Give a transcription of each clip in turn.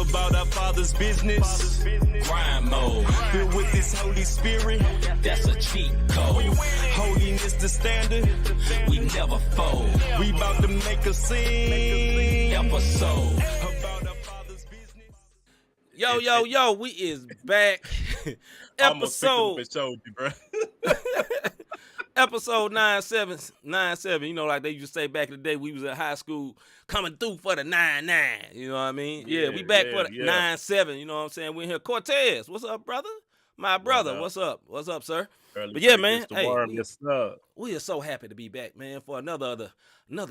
about our Father's business. Crime mode. Filled with this Holy Spirit. That's a cheat code. Holiness the standard. We never fold. We about to make a scene. Episode. About our Father's business. Yo, we is back. Episode Showed you, bro. episode 97. You know, like they used to say back in the day, we was in high school coming through for the 99. You know what I mean? Yeah, we back for the 97. You know what I'm saying? We here. Cortez, what's up, brother? My brother, what's up? What's up, sir? Early But yeah, break, man, Mr. hey, Worm, yes, sir. we are so happy to be back, man, for another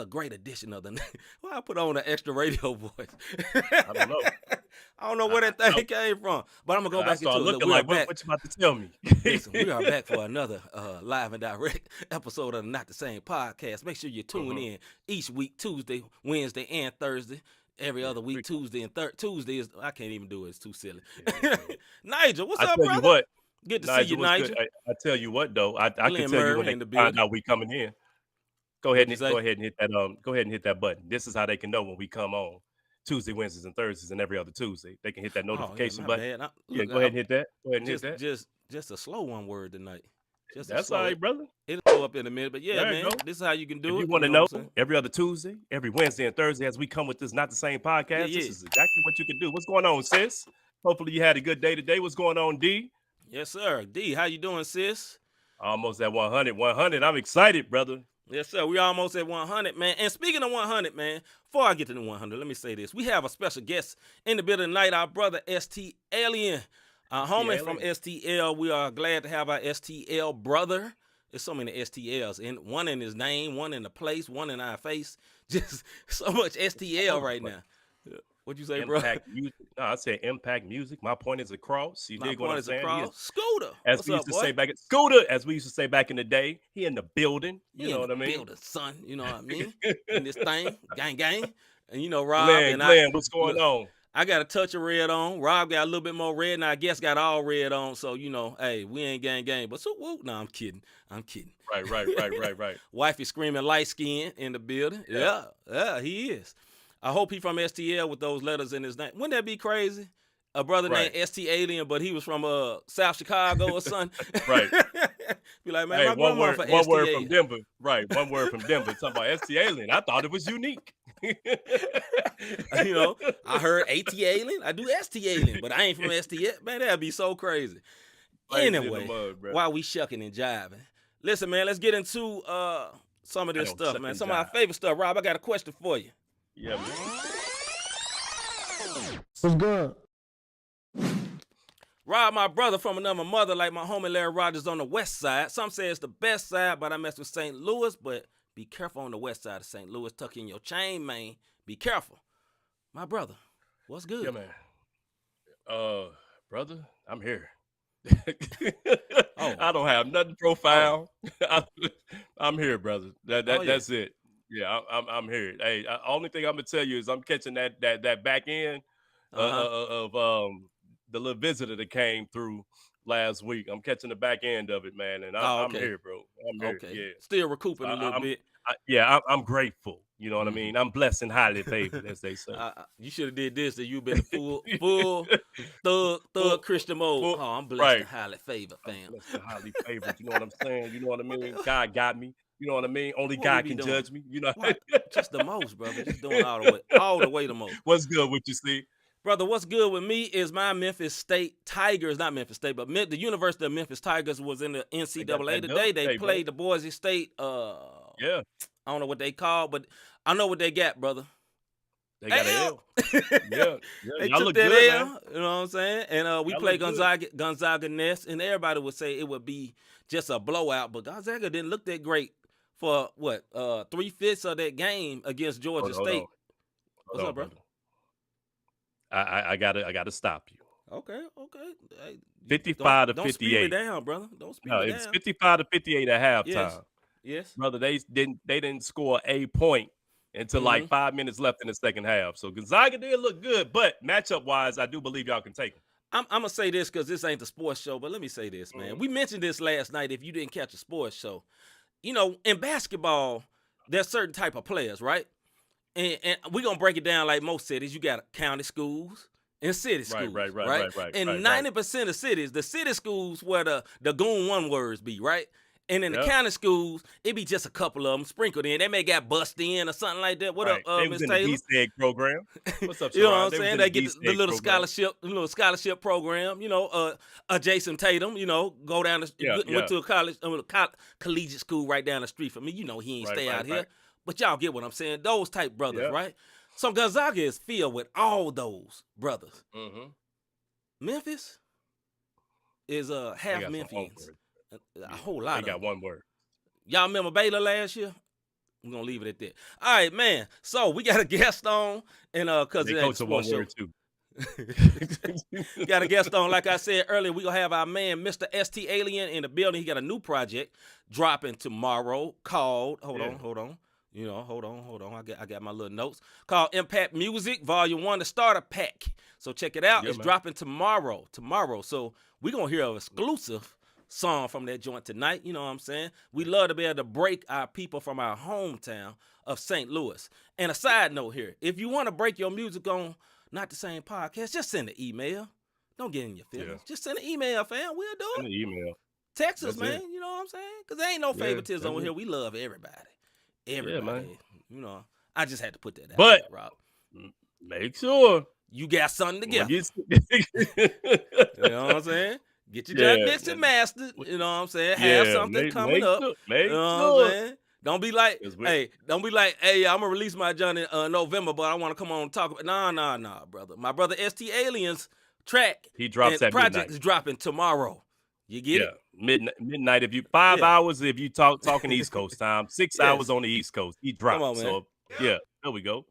great edition of the. Why I put on an extra radio voice? I don't know. I don't know where that thing came from, but I'm gonna go I back started into it. looking We are like, back. what you about to tell me? Listen, we are back for another live and direct episode of the Not the Same podcast. Make sure you tune in each week, Tuesday, Wednesday, and Thursday. Every other week, Tuesday and Tuesday is I can't even do it. It's too silly. Nigel, what's I up, tell brother? you what, Good to see you, what's Nigel. good? I tell you what, though, I Glenn can tell you Murray when they in the find building. out we coming in. Go ahead you and say? go ahead and hit that. Go ahead and hit that button. This is how they can know when we come on Tuesday, Wednesdays, and Thursdays, and every other Tuesday. They can hit that Oh, notification yeah, button. my bad. Yeah, go ahead and hit that. Go ahead and hit Just, that. just a slow one word tonight. Just a That's slow. all right, brother. It'll go up in a minute, but yeah, There you man, go. this is how you can do If it. you want to know know, what I'm saying? every other Tuesday, every Wednesday and Thursday, as we come with this Not the Same podcast, Yeah. this is exactly what you can do. What's going on, sis? Hopefully you had a good day today. What's going on, D? Yes, sir. D, how you doing, sis? Almost at 100. 100. I'm excited, brother. Yes, sir. We almost at 100, man. And speaking of 100, man, before I get to the 100, let me say this. We have a special guest in the building tonight, our brother STLien, our homie from STL. We are glad to have our STL brother. There's so many STLs, one in his name, one in the place, one in our face. Just so much STL right now. What'd you say, bro? Impact music. No, I said impact music. My point is across. You My dig what point I'm is saying? across. Scooter. As What's we used up, to boy? say back Scooter, as we used to say back in the day, he in the building. You He know in what I the mean? building, son. You know what I mean? In this thing, gang. And you know, Rob Glenn, and what's going on? I got a touch of red on. Rob got a little bit more red, and I guess got all red on. So, you know, hey, we ain't gang. But so, whoop. No, I'm kidding. Right. Wifey screaming light skin in the building. Yeah, he is. I hope he from STL with those letters in his name. Wouldn't that be crazy? A brother named STLien, but he was from South Chicago or something. Right. Be like, man, Hey, my grandma from one word STA. from Denver. Right, one word from Denver. Talking about STLien. I thought it was unique. You know, I heard AT-Alien. I do ST-Alien, but I ain't from STL. Man, that'd be so crazy. Crazy in the Anyway, mud, bro. while we shucking and jiving, listen, man, let's get into some of this don't stuff, shuck man. and Some of our jive. favorite stuff. Rob, I got a question for you. Yeah, man. What's good? Rob, my brother from another mother, like my homie Larry Rogers on the west side. Some say it's the best side, but I mess with St. Louis. But be careful on the west side of St. Louis. Tuck in your chain, man. Be careful. My brother, what's good? Yeah, man. Brother, I'm here. Oh. I don't have nothing profile. I'm here, brother. That's it. Yeah, I'm here. Hey, only thing I'm gonna tell you is I'm catching that back end of the little visitor that came through last week. I'm catching the back end of it, man, and I'm here, bro. I'm here. Okay. Yeah. Still recouping a little bit. I'm grateful. You know what I mean? I'm blessed and highly favored, as they say. You should have did this. That you've been a full thug Christian mode. full- Oh, I'm blessed right. and highly favored, fam. Blessed and highly favored. You know what I'm saying? You know what I mean? God got me. You know what I mean? Only What God we can be doing? judge me. You know What? Just the most, brother. Just doing all the way the most. what's good with you, Steve? Brother, what's good with me is my Memphis State Tigers, not Memphis State, but the University of Memphis Tigers was in the NCAA today. They played the Boise State, Yeah, I don't know what they call, but I know what they got, brother. they got an L. Yeah, They y'all took look that good, L, man. you know what I'm saying? And we Y'all played look good. Gonzaga Nest, and everybody would say it would be just a blowout, but Gonzaga didn't look that great for, 3/5 of that game against Georgia Hold State. on. What's up, bro? brother? I gotta stop you. Okay. Hey, 55 to don't speed me 58. down, brother. Don't speed No, me it's down. 55 to 58 at halftime. Yes. Brother, they didn't score a point until like 5 minutes left in the second half. So Gonzaga did look good, but matchup wise, I do believe y'all can take them. I'm gonna say this because this ain't the sports show, but let me say this, man. We mentioned this last night. If you didn't catch a sports show, you know, in basketball, there's certain type of players, right? And we're gonna break it down like most cities. You got county schools, in city schools, Right. And 90% of cities, the city schools where the goon one words be, right? And in the county schools, it be just a couple of them sprinkled in. They may got bust in or something like that. What up, They Miss was in Taylor? the D-SEG program. What's up, You know Sharon? what I'm saying? They get the little scholarship program. You know, Jason Tatum. You know, go down went to a college, collegiate school right down the street from me. You know, he ain't stay out here, but y'all get what I'm saying. Those type brothers, right? So Gonzaga is filled with all those brothers. Memphis is half Memphians. A whole lot of them. They got one word. Y'all remember Baylor last year? We're gonna leave it at that. All right, man. So we got a guest on, and cause they it ain't a one sports show. word too. Got a guest on, like I said earlier. We gonna have our man, Mr. STLien, in the building. He got a new project dropping tomorrow called. Hold on. You know, hold on. I got my little notes. Called Impact Music Volume 1, the starter pack. So check it out. It's dropping tomorrow. So we gonna hear an exclusive song from that joint tonight. You know what I'm saying? We love to be able to break our people from our hometown of St. Louis. And a side note here, if you want to break your music on Not the Same Podcast, just send an email. Don't get in your feelings. Just send an email, fam. We'll do it. Send an email. Text us, man. You know what I'm saying? Because there ain't no favoritism over here. We love everybody. Everybody. Man. You know, I just had to put that out there, Rob. Make sure you got something together. You know what I'm saying? Get your job mixed and mastered. You know what I'm saying? Have something coming up. You know what I'm saying? Don't be like, hey, I'm gonna release my joint in November, but I want to come on and talk about. Nah, brother. My brother STLien's track. He drops at project midnight. Is dropping tomorrow. You get it? Midnight. If you 5 hours, if you talking East Coast time, 6 hours on the East Coast. He drops. Come on, man. So there we go.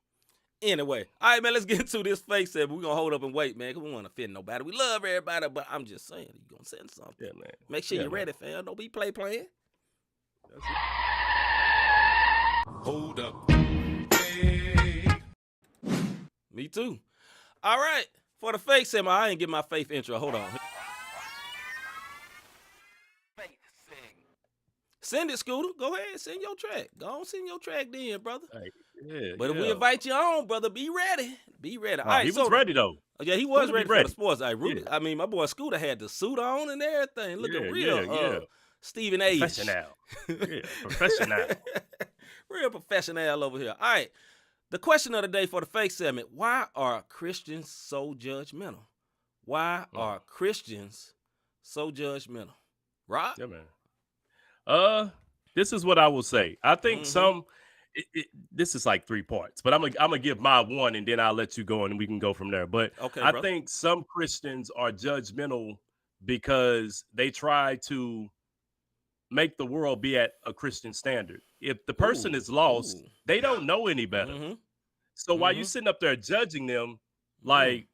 Anyway, all right, man, let's get into this fake set. We're going to hold up and wait, man, because we want to offend nobody. We love everybody, but I'm just saying, you're going to send something. Yeah, man. Make sure you're ready, fam. Don't be playing. Hold up. Hey. Me too. All right, for the fake set, I ain't get my faith intro. Hold on. Send it, Scooter. Go ahead, send your track. Go on, send your track then, brother. But if we invite you on, brother, be ready. Be ready. All right, he was ready, though. Yeah, he was ready for the sports. I mean, my boy Scooter had the suit on and everything. Looking real Stephen A. Professional. Professional. Real professional over here. All right, the question of the day for the fake segment, why are Christians so judgmental? Why are Christians so judgmental? Rob? Yeah, man. This is what I will say. I think this is like 3 parts, but I'm gonna give my one and then I'll let you go and we can go from there. But I think some Christians are judgmental because they try to make the world be at a Christian standard. If the person is lost, they don't know any better. So while you're sitting up there judging them, like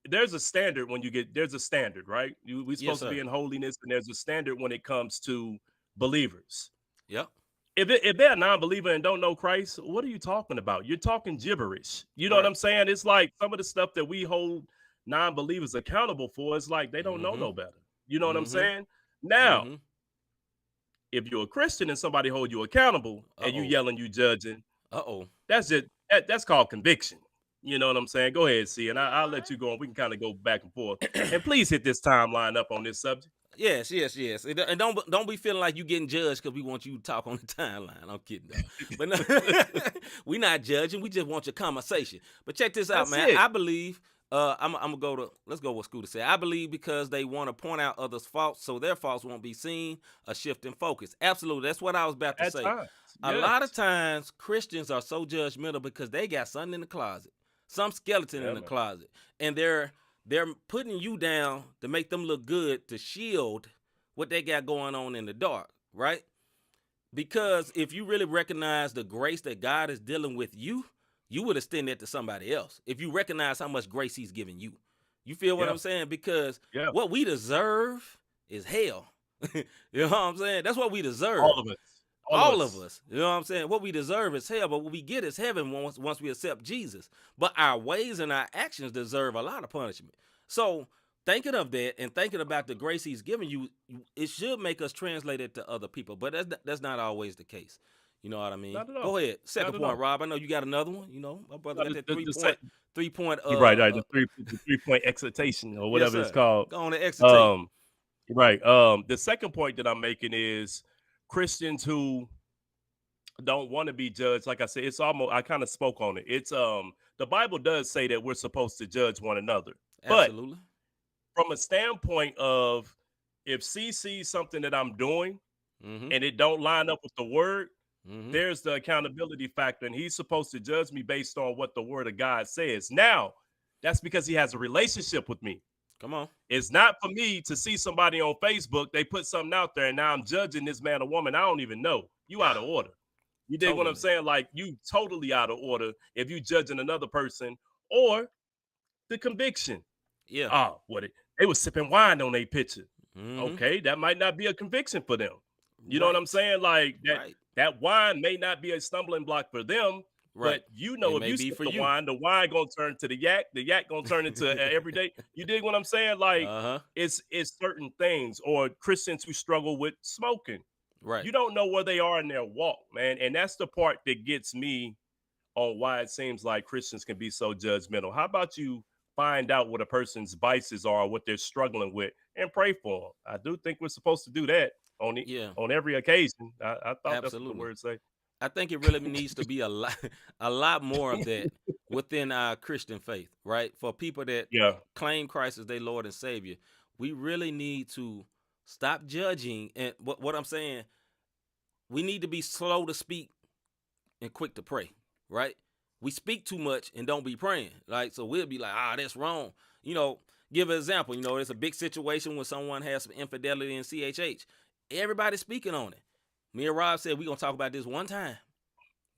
there's a standard there's a standard, right? We're supposed to be in holiness, and there's a standard when it comes to believers. Yep. If they're a non-believer and don't know Christ, what are you talking about? You're talking gibberish. You know what I'm saying? It's like some of the stuff that we hold non-believers accountable for. It's like they don't know no better. You know what I'm saying? Now, if you're a Christian and somebody hold you accountable and you yelling, you judging, that's called conviction. You know what I'm saying? Go ahead, C, and I'll let you go and we can kind of go back and forth. And please hit this timeline up on this subject. Yes. And don't be feeling like you getting judged because we want you to talk on the timeline. I'm kidding, though. But no, we not judging. We just want your conversation. But check this out, man. I believe I'm gonna let's go with Scooter said. I believe because they want to point out others' faults so their faults won't be seen, a shift in focus. Absolutely. That's what I was about to say. A lot of times Christians are so judgmental because they got something in the closet, some skeleton in the closet, and they're putting you down to make them look good to shield what they got going on in the dark, right? Because if you really recognize the grace that God is dealing with you would extend that to somebody else. If you recognize how much grace he's giving you. You feel what I'm saying? Because what we deserve is hell. You know what I'm saying? That's what we deserve. All of us. All of us. You know what I'm saying? What we deserve is hell, but what we get is heaven once we accept Jesus. But our ways and our actions deserve a lot of punishment. So thinking of that and thinking about the grace he's giving you, it should make us translate it to other people. But that's not always the case. You know what I mean? Not at all. Go ahead. Second Not at point, all. Rob. I know you got another one. You know, my brother No, got that the sec- 3 point. You're right. The 3 point excitation or Yes, whatever it's sir. called. Go on and execute. Right. The second point that I'm making is Christians who don't want to be judged. Like I said, it's almost, I kind of spoke on it. It's the Bible does say that we're supposed to judge one another. Absolutely. But from a standpoint of if C sees something that I'm doing and it don't line up with the word, there's the accountability factor, and he's supposed to judge me based on what the word of God says. Now, that's because he has a relationship with me. Come on. It's not for me to see somebody on Facebook, they put something out there, and now I'm judging this man or woman I don't even know. You out of order. You dig what I'm saying? Like, you totally out of order if you judging another person. Or the conviction. Yeah. They was sipping wine on their picture. Okay, that might not be a conviction for them. You know what I'm saying? Like, that wine may not be a stumbling block for them, but you know, if you sip the wine gonna turn to the yak gonna turn into everyday. You dig what I'm saying? Like, it's certain things. Or Christians who struggle with smoking. Right. You don't know where they are in their walk, man. And that's the part that gets me on why it seems like Christians can be so judgmental. How about you find out what a person's vices are, what they're struggling with, and pray for them? I do think we're supposed to do that on every occasion. I thought that's what the word say. I think it really needs to be a lot more of that within our Christian faith, right? For people that claim Christ as their Lord and Savior, we really need to stop judging. And what I'm saying, we need to be slow to speak and quick to pray, right? We speak too much and don't be praying. Like, so we'll be like, that's wrong. You know, give an example. You know, it's a big situation when someone has some infidelity in CHH. Everybody's speaking on it. Me and Rob said we're going to talk about this one time.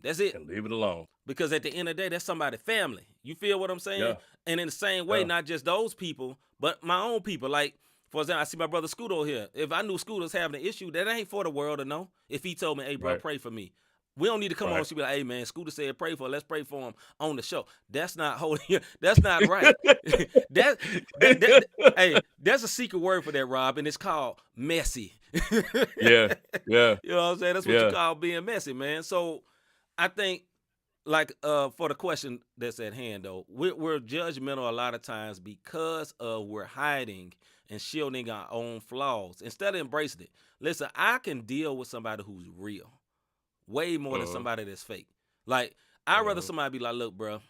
That's it. And leave it alone. Because at the end of the day, that's somebody's family. You feel what I'm saying? Yeah. And in the same way, not just those people, but my own people. Like, for example, I see my brother Scooter here. If I knew Scooter's having an issue, that ain't for the world to know. If he told me, hey, bro, pray for me. We don't need to come on and be like, hey, man, Scooter said pray for, let's pray for him on the show. That's not holy. That's not right. Hey, there's a secret word for that, Rob, and it's called messy. Yeah. You know what I'm saying? That's what you call being messy, man. So I think, like, for the question that's at hand, though, we're judgmental a lot of times because we're hiding and shielding our own flaws instead of embracing it. Listen, I can deal with somebody who's real way more than somebody that's fake. Like, I'd rather somebody be like, look, bro,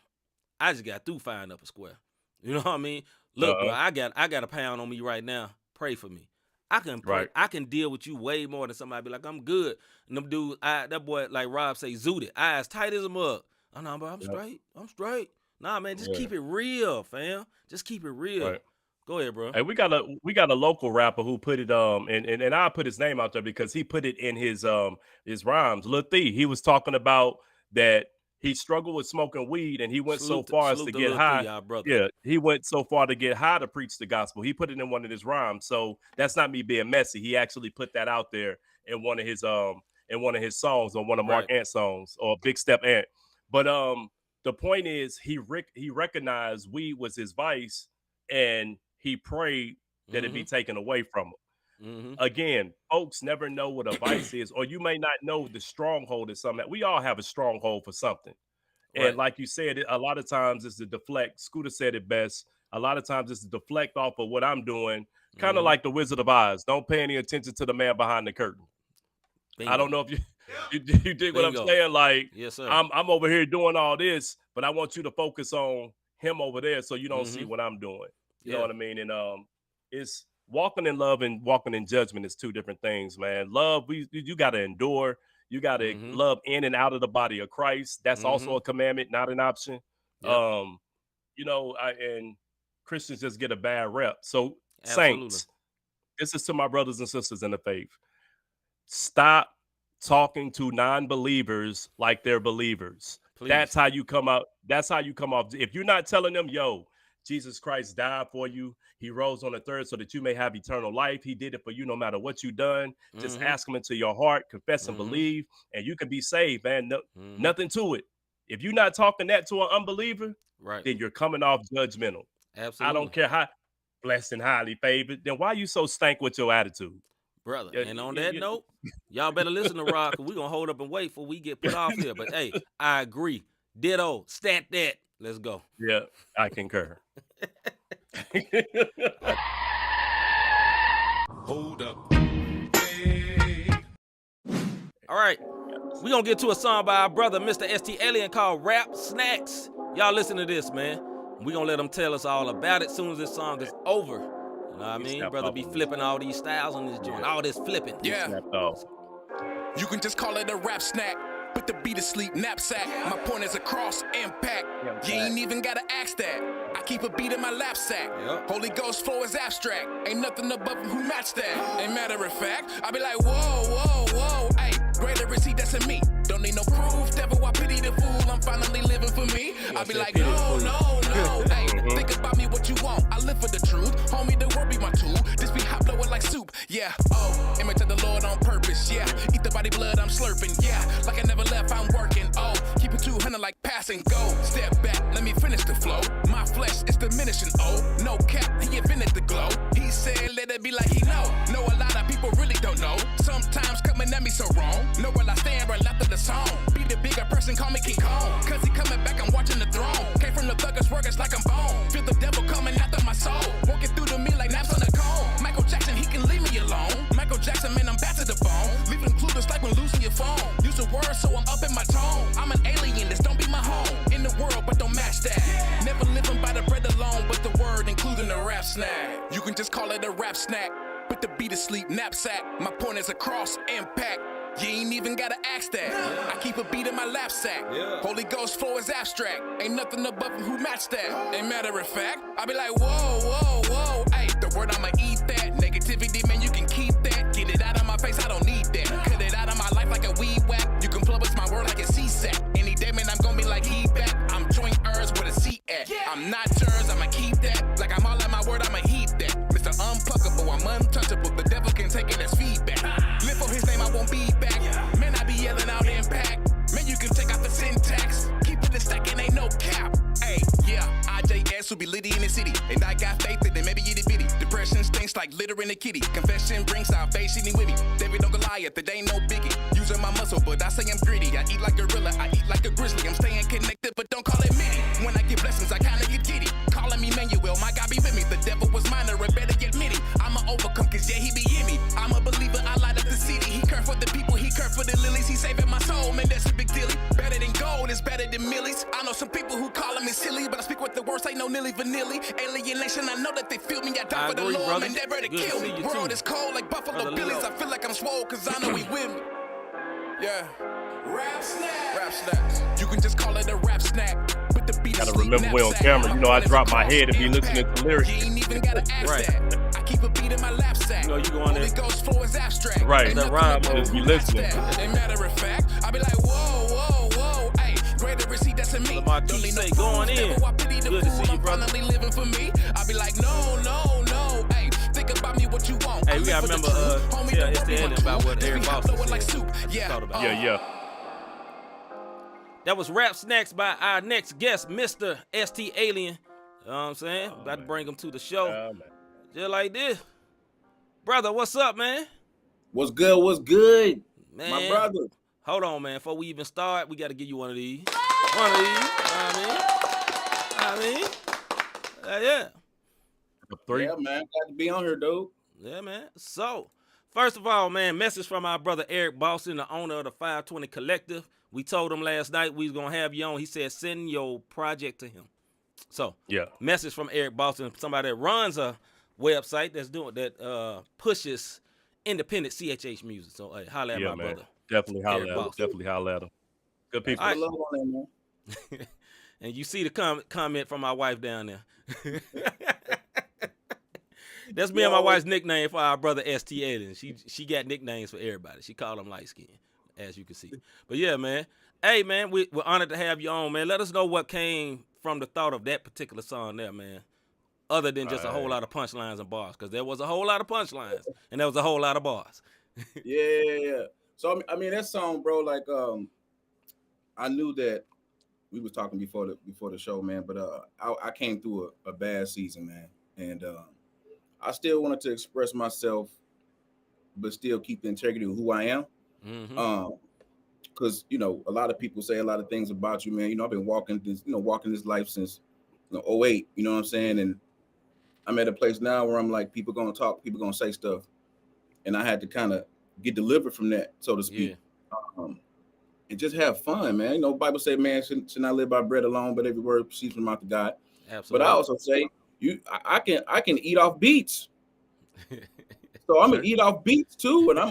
I just got through firing up a square. You know what I mean? Look, bro, I got a pound on me right now. Pray for me. I can pray. I can deal with you way more than somebody be like, I'm good. And them dudes, that boy, like Rob say, zooted, eyes tight as a mug. Oh, no, bro, I'm straight. I'm straight. Nah, man, just keep it real, fam. Just keep it real. Right. Go ahead, bro. Hey, we got a local rapper who put it and I put his name out there because he put it in his rhymes. Lil Thee, he was talking about that he struggled with smoking weed and he went so far as to get high. Yeah, he went so far to get high to preach the gospel. He put it in one of his rhymes. So that's not me being messy. He actually put that out there in one of his songs, on one of Mark Ant's songs, or Big Step Ant. But the point is he recognized weed was his vice, and he prayed that it be taken away from him. Again, folks never know what a vice is, or you may not know the stronghold is something. We all have a stronghold for something. And like you said, a lot of times it's to deflect. Scooter said it best. A lot of times it's to deflect off of what I'm doing, kind of like the Wizard of Oz. Don't pay any attention to the man behind the curtain. Bingo. I don't know if you dig what I'm saying. Like, yes, sir. I'm over here doing all this, but I want you to focus on him over there so you don't see what I'm doing. You know what I mean? And it's walking in love and walking in judgment is two different things, man. Love, you got to endure. You got to love in and out of the body of Christ. That's also a commandment, not an option. Yep. You know, and Christians just get a bad rep. So Absolutely. Saints, this is to my brothers and sisters in the faith. Stop talking to non-believers like they're believers. Please. That's how you come out. That's how you come off. If you're not telling them, yo, Jesus Christ died for you. He rose on the third so that you may have eternal life. He did it for you no matter what you've done. Just ask him into your heart, confess and believe, and you can be saved, man. No, nothing to it. If you're not talking that to an unbeliever, then you're coming off judgmental. Absolutely. I don't care how blessed and highly favored. Then why are you so stank with your attitude? brother. Yeah, And on that note, y'all better listen to Rock, because we're going to hold up and wait before we get put off here. But, hey, I agree. Ditto. Stat that. Let's go. Yeah, I concur. Hold up. Hey. All right. We're going to get to a song by our brother, Mr. STLien, called Rap Snacks. Y'all listen to this, man. We're going to let them tell us all about it as soon as this song is over. You know what I mean? Brother be flipping all these styles on this joint. All this flipping. Yeah. You can just call it a rap snack. Put the beat to sleep, knapsack. My point is across, impact. You ain't even gotta ask that. I keep a beat in my lap sack. Holy Ghost flow is abstract. Ain't nothing above him who match that. And matter of fact, I be like, whoa, whoa, whoa. Hey, greater is he that's in me. Don't need no proof, devil, I pity the fool. I'm finally living for me. I be like, no, no, no. Hey, think about me what you want. I live for the truth. Homie, the word be my tool. This be hot blowing like soup. Yeah, oh, image of the Lord on purpose. Yeah, eat the body blood, I'm slurping. Yeah, like I never left, I'm working. Oh, keep it 200 like pass and go. Step back, let me finish the flow. My flesh is diminishing. Oh, no cap, he invented the glow. He said, let it be like he know. Know a lot of people really don't know. Sometimes coming at me so wrong. Know where I stand right after the song. Be the bigger person, call me King Kong. Cause he coming back, I'm watching the throne. Came from the thuggers, workers like I'm bone. Feel the devil coming after my soul. Walking through to me like naps on a cone. Michael Jackson, he can leave me alone. Michael Jackson, man, I'm back to the bone. Leaving clueless like when losing your phone. Use a word, so I'm up in my tone. I'm an alien, this don't be my home. In the world, but don't match that. Never living by the bread alone, but the word, including the rap snack. You can just call it a rap snack. Put the beat to sleep, knapsack. My point is across, impact. You ain't even gotta ask that. I keep a beat in my lap sack. Holy Ghost flow is abstract. Ain't nothing above him who match that. And matter of fact, I be like, whoa, whoa, whoa. Hey, the word I'ma eat that. Negativity, man, you can keep that. Get it out of my face, I don't need that. Cut it out of my life like a weed whack. You can publish my word like a C-sack. Any day, man, I'm gonna be like he back. I'm joint Ers with a C at. I'm not yours, I'ma keep that. Like I'm all at my word, I'ma heat that. Mr. Unpuckable, I'm untouchable. The devil can take it as feedback. Live for his name, I won't be back. Man, I be yelling out impact. Man, you can take out the syntax. Keep it a stacking, ain't no cap. Hey, yeah, IJS will be litty in the city. And I got faith in it, maybe itty bitty. Depression stinks like litter in a kitty. Confession brings salvation in with me. David on Goliath, it ain't no biggie. Using my muscle, but I say I'm gritty. I eat like a gorilla, I eat like a grizzly. I'm staying connected, but don't call it midi. When I get blessings, I kinda get giddy. Calling me Manuel, my God be with me. The devil was minor, and better get midi. I'ma overcome, cause yeah, he be in me. I'm a believer, I light up the city. He care for the people, he care for the lilies. He saving my soul, man, that's a big deal. Better than gold, it's better than millies. I know some people who calling me silly, but I speak with the words, ain't no nilly vanilly. Alienation, I know that they feel me. I die for the Lord, brother. man, they better kill me. World is cold like Buffalo Billies. I feel like I'm swole, cause I know he with me. Yeah. Rap snack. Rap snacks. You can just call it a rap snack. Put the beat. Gotta remember we on camera. You know I drop my head and be listening to lyrics. You ain't even gotta ask that. I keep a beat in my lap sack. You know you go on there. Holy Ghost flow is abstract. Right. That rhyme Just be listening. And matter of fact, I be like, whoa, whoa, whoa. Hey, greater is he that's in me. Don't need no going in. Good to see you, brother. Finally living for me. I be like, no, no, no. Hey, think about me what you want. Hey, we gotta remember, yeah, it's the end about what Eric Boston said. Like soup. Yeah. Yeah. That was Rap Snacks by our next guest, Mr. STLien. You know what I'm saying? About to bring him to the show. Just like this. Brother, what's up, man? What's good? What's good? Man. My brother. Hold on, man. Before we even start, we got to give you one of these. One of these. You know what I mean? Yeah. Yeah, man. Glad to be on here, dude. Yeah, man. So, first of all, man, message from our brother Eric Boston, the owner of the 520 Collective. We told him last night we was going to have you on. He said send your project to him. So, yeah. Message from Eric Boston, somebody that runs a website that pushes independent CHH music. So, hey, holla at my brother. Definitely holla at him. Definitely holla at him. Good people. I love on that, man. And you see the comment from my wife down there. That's me and my wife's nickname for our brother STLien. She got nicknames for everybody. She called him light skin, as you can see. But yeah, man. Hey, man, we're honored to have you on, man. Let us know what came from the thought of that particular song there, man. Other than just a whole lot of punchlines and bars, because there was a whole lot of punchlines and there was a whole lot of bars. Yeah. So I mean that song, bro. Like I knew that we was talking before the show, man. But I came through a bad season, man, and I still wanted to express myself but still keep the integrity of who I am. Because you know, a lot of people say a lot of things about you, man. You know, I've been walking this life since 08. You know what I'm saying? And I'm at a place now where I'm like, people gonna talk, people gonna say stuff, and I had to kind of get delivered from that, so to speak. And just have fun, man. You know, Bible say, man should not live by bread alone, but every word proceeds from the mouth of God. Absolutely. But I also say, I can eat off beats. So I'm gonna eat off beats too, and I'm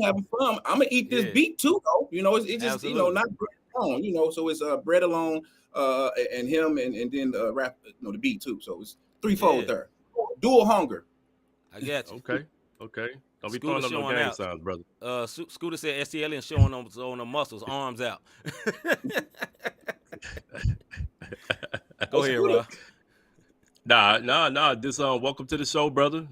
having fun. I'm gonna eat this beat too, though. You know, it's just Absolutely. not bread alone. So it's bread alone, and him, and then rap, the beat too. So it's threefold there. Dual hunger. I got you. Okay. Don't be Scooter throwing up no gang signs, brother. Scooter said STLien showing on the muscles, arms out. Go ahead, Rob. Nah. This welcome to the show, brother.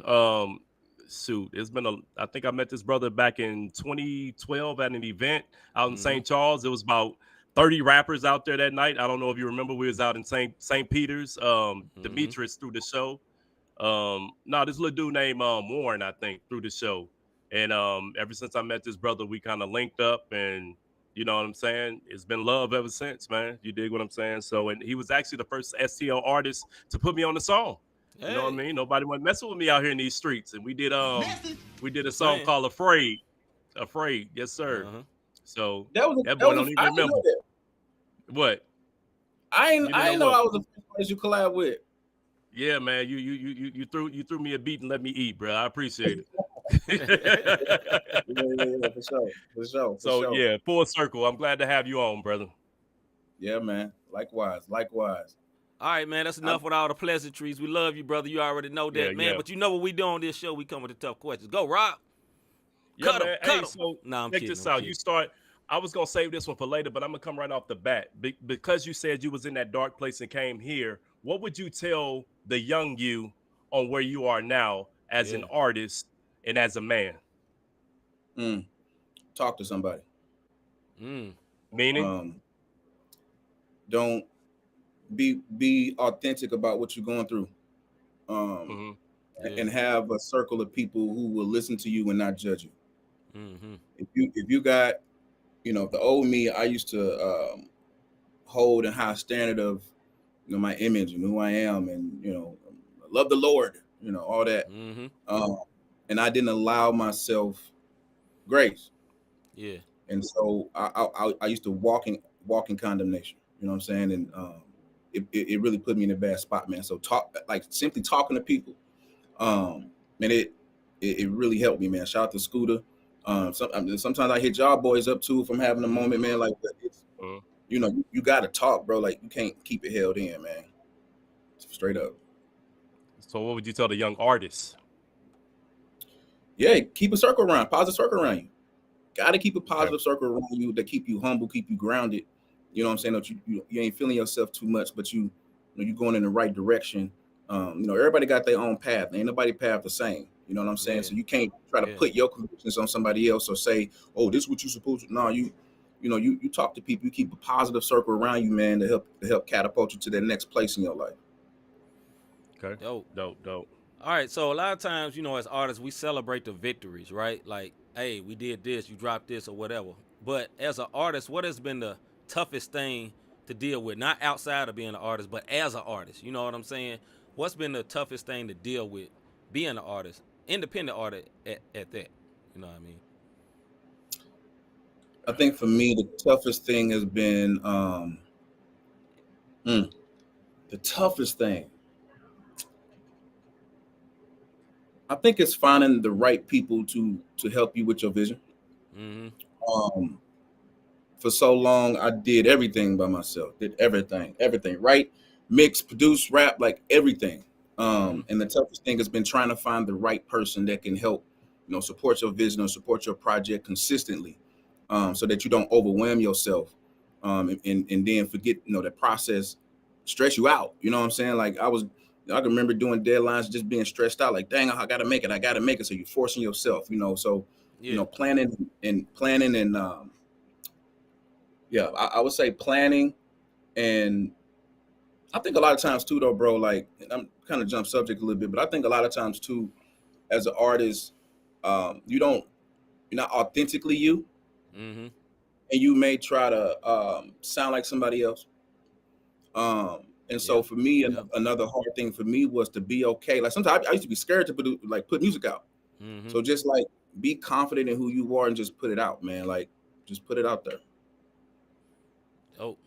It's been I think I met this brother back in 2012 at an event out in St. Charles. It was about 30 rappers out there that night. I don't know if you remember, we was out in St. Peter's. Demetrius through the show. This little dude named Warren, I think, through the show. And ever since I met this brother, we kind of linked up, and you know what I'm saying? It's been love ever since, man. You dig what I'm saying? So, and he was actually the first STL artist to put me on the song. Hey. You know what I mean? Nobody went messing with me out here in these streets. And we did a song called Afraid. Yes, sir. So that boy don't even remember. What? I ain't know I was the first person you collab with. Yeah, man. You threw me a beat and let me eat, bro. I appreciate it. For sure. So yeah, full circle. I'm glad to have you on, brother. Yeah, man. Likewise. All right, man. That's enough with all the pleasantries. We love you, brother. You already know that, man. Yeah. But you know what we do on this show? We come with the tough questions. Go, Rob. Cut him. So I'm check kidding. this out. You start. I was gonna save this one for later, but I'm gonna come right off the bat because you said you was in that dark place and came here. What would you tell the young you on where you are now as an artist and as a man? Talk to somebody. Meaning? Don't be authentic about what you're going through. And have a circle of people who will listen to you and not judge you. If you got, the old me, I used to hold a high standard of my image and who I am, and love the Lord, all that. And I didn't allow myself grace. Yeah. And so I used to walk in condemnation. You know what I'm saying? And it really put me in a bad spot, man. So simply talking to people, and it really helped me, man. Shout out to Scooter. Sometimes I hit y'all boys up too if I'm having a moment, man. Like it's, you got to talk, bro. Like you can't keep it held in, man. Straight up. So what would you tell the young artists? Yeah, keep a circle around, positive circle around you. Got to keep a positive circle around you that keep you humble, keep you grounded. You know what I'm saying? That you ain't feeling yourself too much, but you're going in the right direction. Everybody got their own path. Ain't nobody path the same. You know what I'm saying? Yeah. So you can't try to put your convictions on somebody else or say, "Oh, this is what you're supposed to." No, you talk to people. You keep a positive circle around you, man, to help catapult you to the next place in your life. Okay. Dope. All right. So a lot of times, as artists, we celebrate the victories, right? Like, hey, we did this, you dropped this, or whatever. But as an artist, what has been the toughest thing to deal with? Not outside of being an artist, but as an artist. You know what I'm saying? What's been the toughest thing to deal with being an artist, independent artist at that? You know what I mean? I think for me, the toughest thing has been the toughest thing. I think it's finding the right people to help you with your vision. For so long, I did everything by myself. Did everything, right? Mix, produce, rap, like everything. And the toughest thing has been trying to find the right person that can help, support your vision or support your project consistently, so that you don't overwhelm yourself, and then forget, the process stress you out. You know what I'm saying? Like I can remember doing deadlines, just being stressed out. Like, dang, I gotta make it. So you're forcing yourself. So planning and I would say planning, and I think a lot of times too, though, bro, like I'm kind of jump subject a little bit, but I think a lot of times too, as an artist, you're not authentically you, Mm-hmm. and you may try to sound like somebody else. And so Yeah. for me, Yeah. another hard thing for me was to be okay. Like sometimes I used to be scared to put music out. Mm-hmm. So just like be confident in who you are and just put it out, man. Like just put it out there. Oh,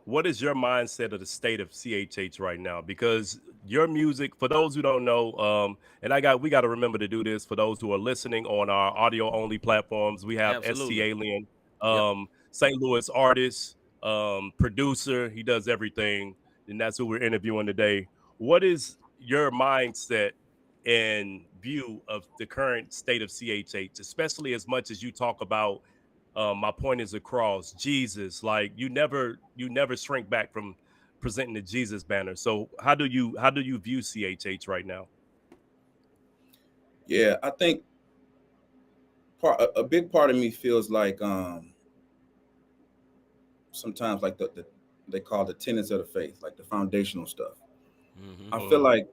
What is your mindset of the state of CHH right now? Because your music, for those who don't know, and we got to remember to do this for those who are listening on our audio only platforms. We have absolutely. STLien, Yep. St. Louis artist, producer. He does everything, and that's who we're interviewing today. What is your mindset and view of the current state of CHH, especially as much as you talk about my point is across Jesus, like you never shrink back from presenting the Jesus banner. So how do you view CHH right now? Yeah, I think a big part of me feels like sometimes like the they call the tenets of the faith, like the foundational stuff. Mm-hmm. I feel like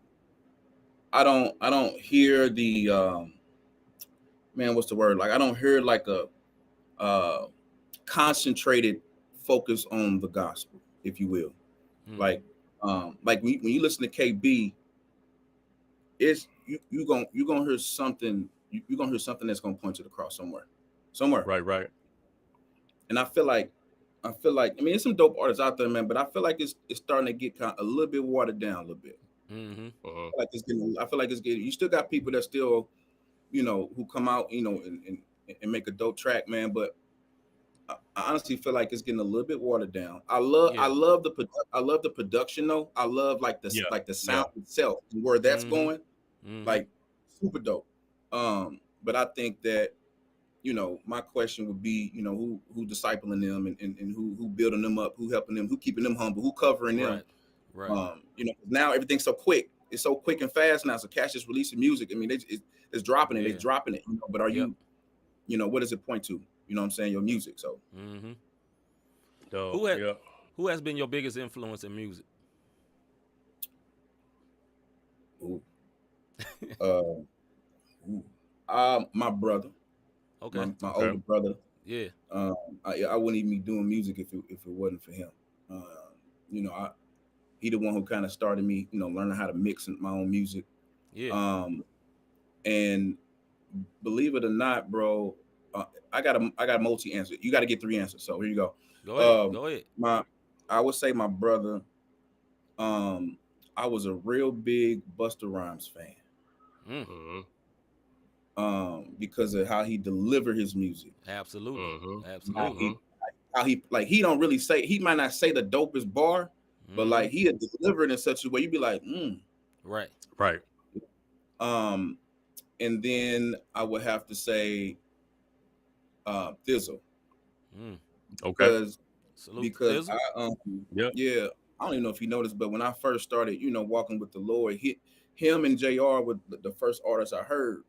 I don't hear the man, what's the word? Like I don't hear like a uh concentrated focus on the gospel, if you will. Mm-hmm. Like when you listen to KB, it's you gonna hear something you gonna hear something that's gonna point to the cross somewhere. Right. And I feel like I mean there's some dope artists out there, man, but I feel like it's starting to get kind of a little bit watered down a little bit. Mm-hmm. I feel like it's getting. You still got people that still who come out and make a dope track, man, but I honestly feel like it's getting a little bit watered down. I Yeah. love I love the production though. I love Yeah. like the Yeah. sound itself and where that's Mm-hmm. going. Mm-hmm. Like super dope. But I think that my question would be, who discipling them and who building them up, who helping them, who keeping them humble, who covering them. Right. Now everything's so quick. It's so quick and fast now. So Cash is releasing music. I mean, it's dropping it. Yeah. It's dropping it. But are Yep. what does it point to? You know what I'm saying? Your music. So Mm-hmm. Dope. Yeah. Who has been your biggest influence in music? ooh, uh, my brother, Okay. my Okay. older brother. Yeah. I wouldn't even be doing music if it wasn't for him. He the one who kind of started me, learning how to mix my own music. Yeah. And believe it or not, bro, I got a multi answer. You got to get 3 answers. So here you go. Go ahead. Go ahead. I would say my brother. I was a real big Busta Rhymes fan. Mm. Because of how he delivered his music. Absolutely. Mm-hmm. Absolutely. How he like he don't really say, he might not say the dopest bar, but like he had delivered in such a way you'd be like, Right. And then I would have to say Thizzle. Okay. Because Yeah. I don't even know if you noticed, but when I first started, walking with the Lord, him and JR were the first artists I heard.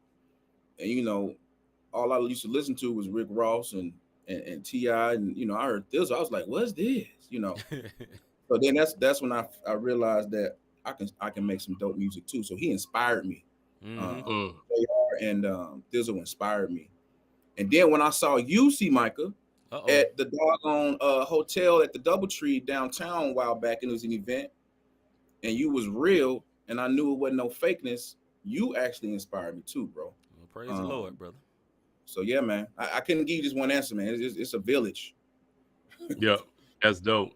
And all I used to listen to was Rick Ross and T.I. and I heard Thizzle. I was like, what's this? So then that's when I realized that I can make some dope music too. So he inspired me. JR and Thizzle inspired me. And then when I saw you, C-Micah, at the doggone hotel at the Doubletree downtown a while back, and it was an event, and you was real, and I knew it wasn't no fakeness, you actually inspired me too, bro. Well, praise the Lord, brother. So yeah, man, I couldn't give you just one answer, man. It's a village. Yeah, that's dope.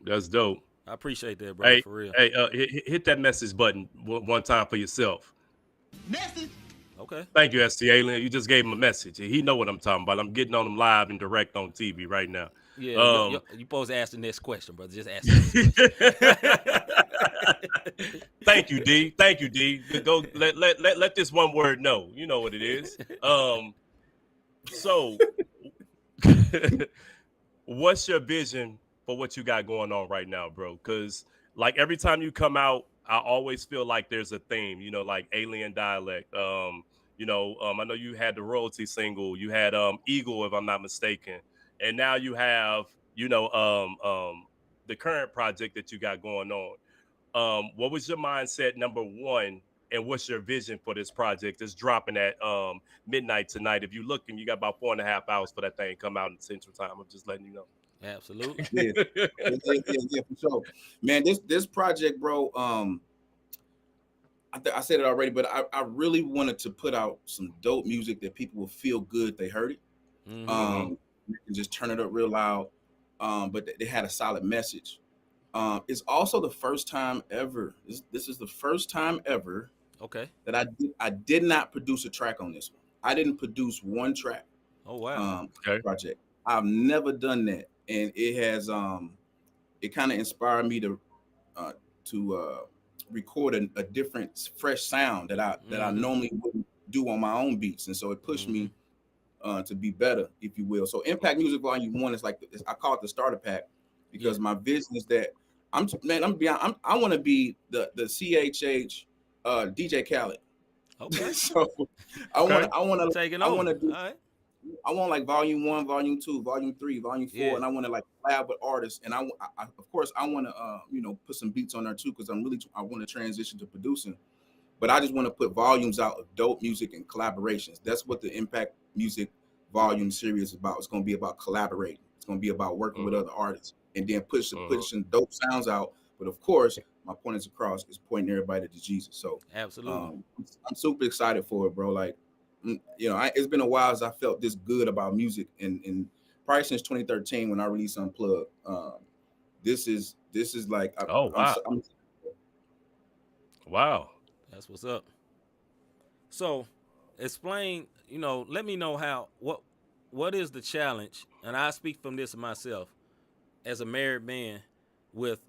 I appreciate that, bro. For real. Hey, hit that message button one time for yourself. Message. Okay. Thank you, STLien. You just gave him a message. He know what I'm talking about. I'm getting on him live and direct on TV right now. Yeah, you supposed to ask the next question, brother. Just ask the next question. Thank you, D. Go let this one word know. You know what it is. So what's your vision for what you got going on right now, bro? Because like every time you come out, I always feel like there's a theme, like alien dialect. I know you had the royalty single, you had Eagle, if I'm not mistaken, and now you have, the current project that you got going on. What was your mindset, number one, and what's your vision for this project? It's dropping at midnight tonight. If you're looking, you got about 4.5 hours for that thing to come out in Central Time. I'm just letting you know. Absolutely. Yeah, for sure. Man, this project, bro, I said it already, but I really wanted to put out some dope music that people will feel good they heard it. You can just turn it up real loud, but they had a solid message. It's also the first time ever. This is the first time ever. Okay. That I did not produce a track on this one. I didn't produce one track. Oh wow. Project. I've never done that, and it has it kind of inspired me to record a different, fresh sound that I normally wouldn't do on my own beats, and so it pushed me to be better, if you will. So Impact Music Volume 1 is like I call it the starter pack because my vision is that I want to be the CHH DJ Khaled. Okay. So I want to taking over. I want to do. All right. I want like Volume 1, Volume 2, Volume 3, Volume 4, Yeah. and I want to like collab with artists. And I of course, I want to put some beats on there too because I want to transition to producing. But I just want to put volumes out of dope music and collaborations. That's what the Impact Music Volume series is about. It's going to be about collaborating. It's going to be about working with other artists and then pushing dope sounds out. But of course, my point is across is pointing everybody to Jesus. So absolutely, I'm super excited for it, bro. Like, it's been a while as I felt this good about music, and probably since 2013 when I released Unplugged. This is like, Wow. That's what's up. So, explain. Let me know what is the challenge, and I speak from this myself as a married man with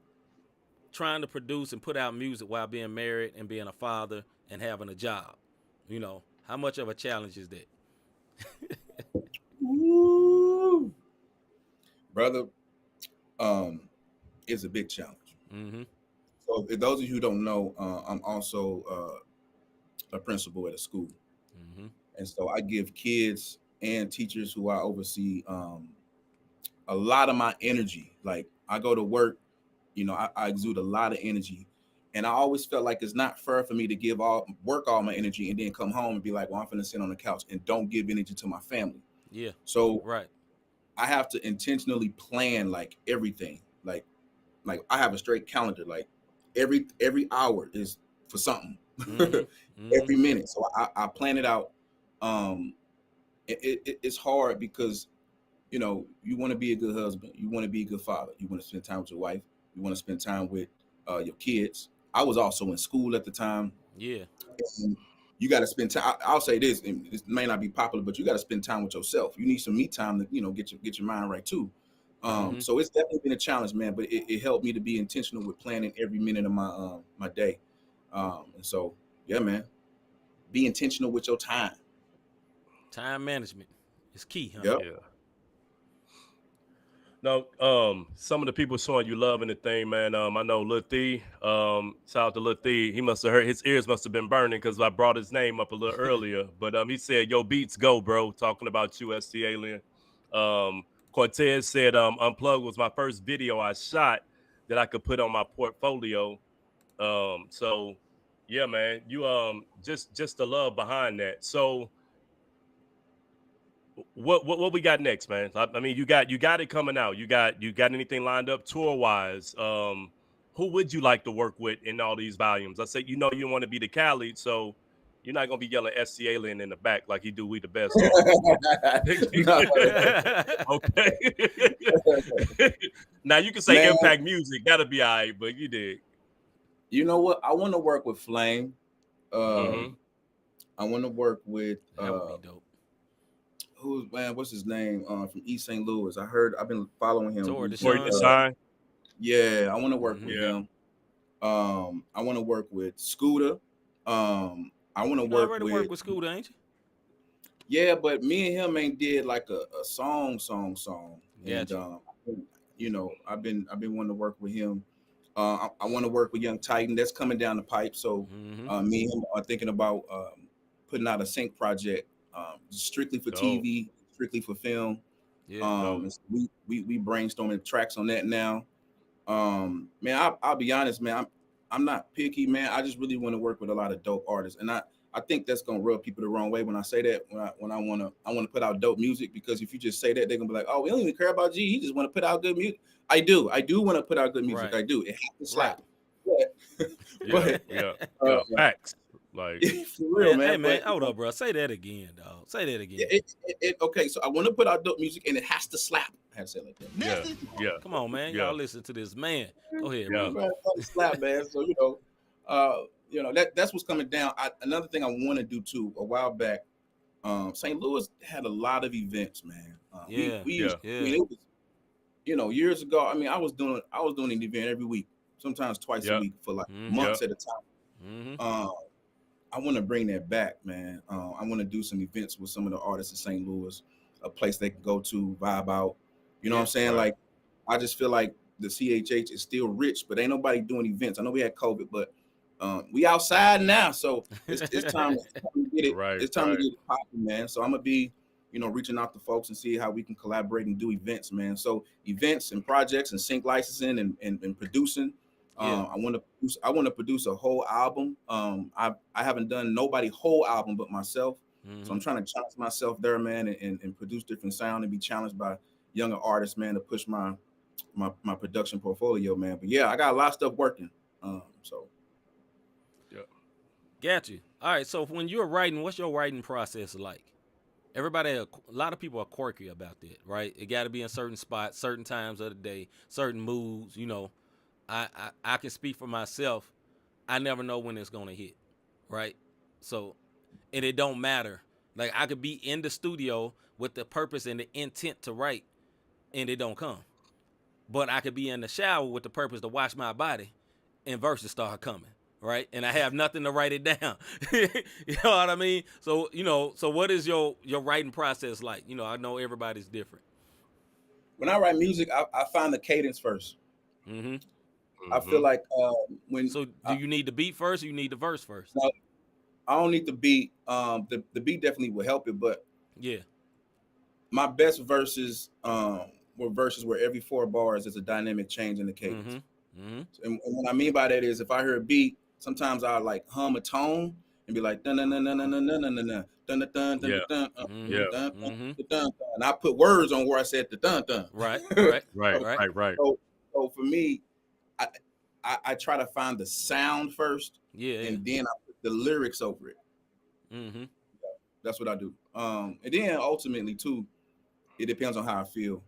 trying to produce and put out music while being married and being a father and having a job. How much of a challenge is that? Woo. Brother, it's a big challenge. So if those of you who don't know, I'm also a principal at a school. And so I give kids and teachers who I oversee a lot of my energy. Like I go to work, I exude a lot of energy. And I always felt like it's not fair for me to work all my energy and then come home and be like, well, I'm finna sit on the couch and don't give energy to my family. Yeah. So right. I have to intentionally plan like everything. Like I have a straight calendar. Like every hour is for something. Every minute. So I plan it out. It's hard because you want to be a good husband. You want to be a good father. You want to spend time with your wife. You want to spend time with your kids. I was also in school at the time. Yeah. And you got to spend time. I'll say this, and this may not be popular, but you got to spend time with yourself. You need some me time to, get your mind right too. So it's definitely been a challenge, man, but it helped me to be intentional with planning every minute of my day. And so, yeah, man, be intentional with your time. Time management is key, huh? Yep. Yeah. No, some of the people showing you love in the thing, man. I know Lil Thee, shout out to Lil Thee. He must have heard, his ears must have been burning because I brought his name up a little earlier. But he said, yo, beats go, bro. Talking about you, STLien. Cortez said, Unplugged was my first video I shot that I could put on my portfolio. So yeah, man, you just the love behind that. So what we got next, man? I mean, you got it coming out. You got anything lined up tour wise? Who would you like to work with in all these volumes? I say, you want to be the Khaled, so you're not gonna be yelling STLien in the back like he do We the Best. Okay. Now you can say man, Impact Music, that'll be all right, but you did. You know what? I want to work with Flame. I want to work with that would be dope. What's his name? From East St. Louis. I've been following him. Yeah, I want to work with him. I want to work with Scooter. I want to work with Scooter, ain't you? Yeah, but me and him ain't did like a song. Gotcha. And I've been wanting to work with him. I want to work with Young Titan. That's coming down the pipe. So me and him are thinking about putting out a sync project, strictly for TV, strictly for film. Yeah. We brainstorming tracks on that now. Man, I'll be honest, man. I'm not picky, man. I just really want to work with a lot of dope artists, and I think that's gonna rub people the wrong way when I say that. When I wanna put out dope music, because if you just say that, they're gonna be like, oh, we don't even care about G. He just want to put out good music. I do want to put out good music. Right. I do. It has to slap. Right. Yeah. Facts. Like for real, man. Hey, man, hold up, bro. Say that again, dog. Say that again. Okay, so I want to put out dope music, and it has to slap. I had to say it like that. Yeah. Come on, man. Yeah. Y'all listen to this man. Go ahead, Yeah. bro. Slap, man. So that's what's coming down. Another thing I want to do too. A while back, St. Louis had a lot of events, man. I mean, it was, years ago. I mean, I was doing an event every week, sometimes twice a week for like months at a time. I want to bring that back, man. I want to do some events with some of the artists in St. Louis, a place they can go to, vibe out. You know what I'm saying? Right. Like, I just feel like the CHH is still rich, but ain't nobody doing events. I know we had COVID, but we outside now, so it's time to get it. Right, it's time to get it popping, man. So I'm gonna be, reaching out to folks and see how we can collaborate and do events, man. So events and projects and sync licensing and producing. I want to produce a whole album. I haven't done nobody whole album but myself. So I'm trying to challenge myself there, man, and produce different sound and be challenged by younger artists, man, to push my production portfolio, man. But yeah, I got a lot of stuff working. So yeah. Got you. All right. So when you're writing, what's your writing process like? A lot of people are quirky about that, right? It got to be in certain spots, certain times of the day, certain moods. I can speak for myself. I never know when it's gonna hit, right? So, and it don't matter. Like, I could be in the studio with the purpose and the intent to write, and it don't come. But I could be in the shower with the purpose to wash my body, and verses start coming, right? And I have nothing to write it down. You know what I mean? So, so what is your writing process like? I know everybody's different. When I write music, I find the cadence first. I feel like when. So do you need the beat first, or you need the verse first? No, I don't need the beat. The beat definitely will help it, but yeah, my best verses were verses where every 4 bars is a dynamic change in the cadence. And what I mean by that is, if I hear a beat, sometimes I like hum a tone and be like dun dun dun dun dun dun dun dun dun dun dun dun dun dun, and I put words on where I said the dun dun. Right. So for me, I try to find the sound first, and then I put the lyrics over it. That's what I do. And then ultimately too, it depends on how I feel.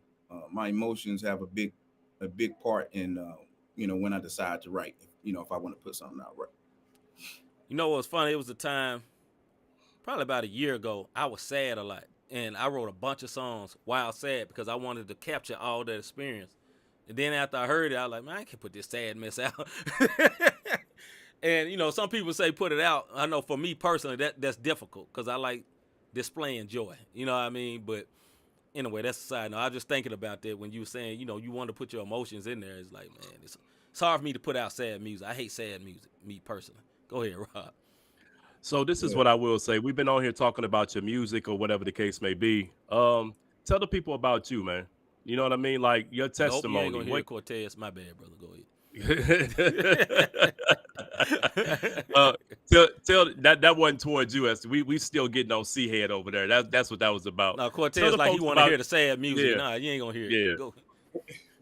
My emotions have a big part in when I decide to write. If I want to put something out, right. What was funny? It was a time, probably about a year ago, I was sad a lot, and I wrote a bunch of songs while sad because I wanted to capture all that experience. And then after I heard it, I was like, man, I can't put this sad mess out. And, some people say put it out. I know for me personally, that's difficult because I like displaying joy. You know what I mean? But anyway, that's a side note. I was just thinking about that when you were saying, you want to put your emotions in there. It's like, man, it's hard for me to put out sad music. I hate sad music, me personally. Go ahead, Rob. So this is what I will say. We've been on here talking about your music or whatever the case may be. Tell the people about you, man. You know what I mean? Like your testimony. Nope, you ain't gonna hear Cortez. My bad, brother. Go ahead. Tell that wasn't towards you. As we still getting on C-Head over there. That's what that was about. No, Cortez like he want to hear the sad music. Yeah. Nah, you ain't gonna hear it. Yeah. Go.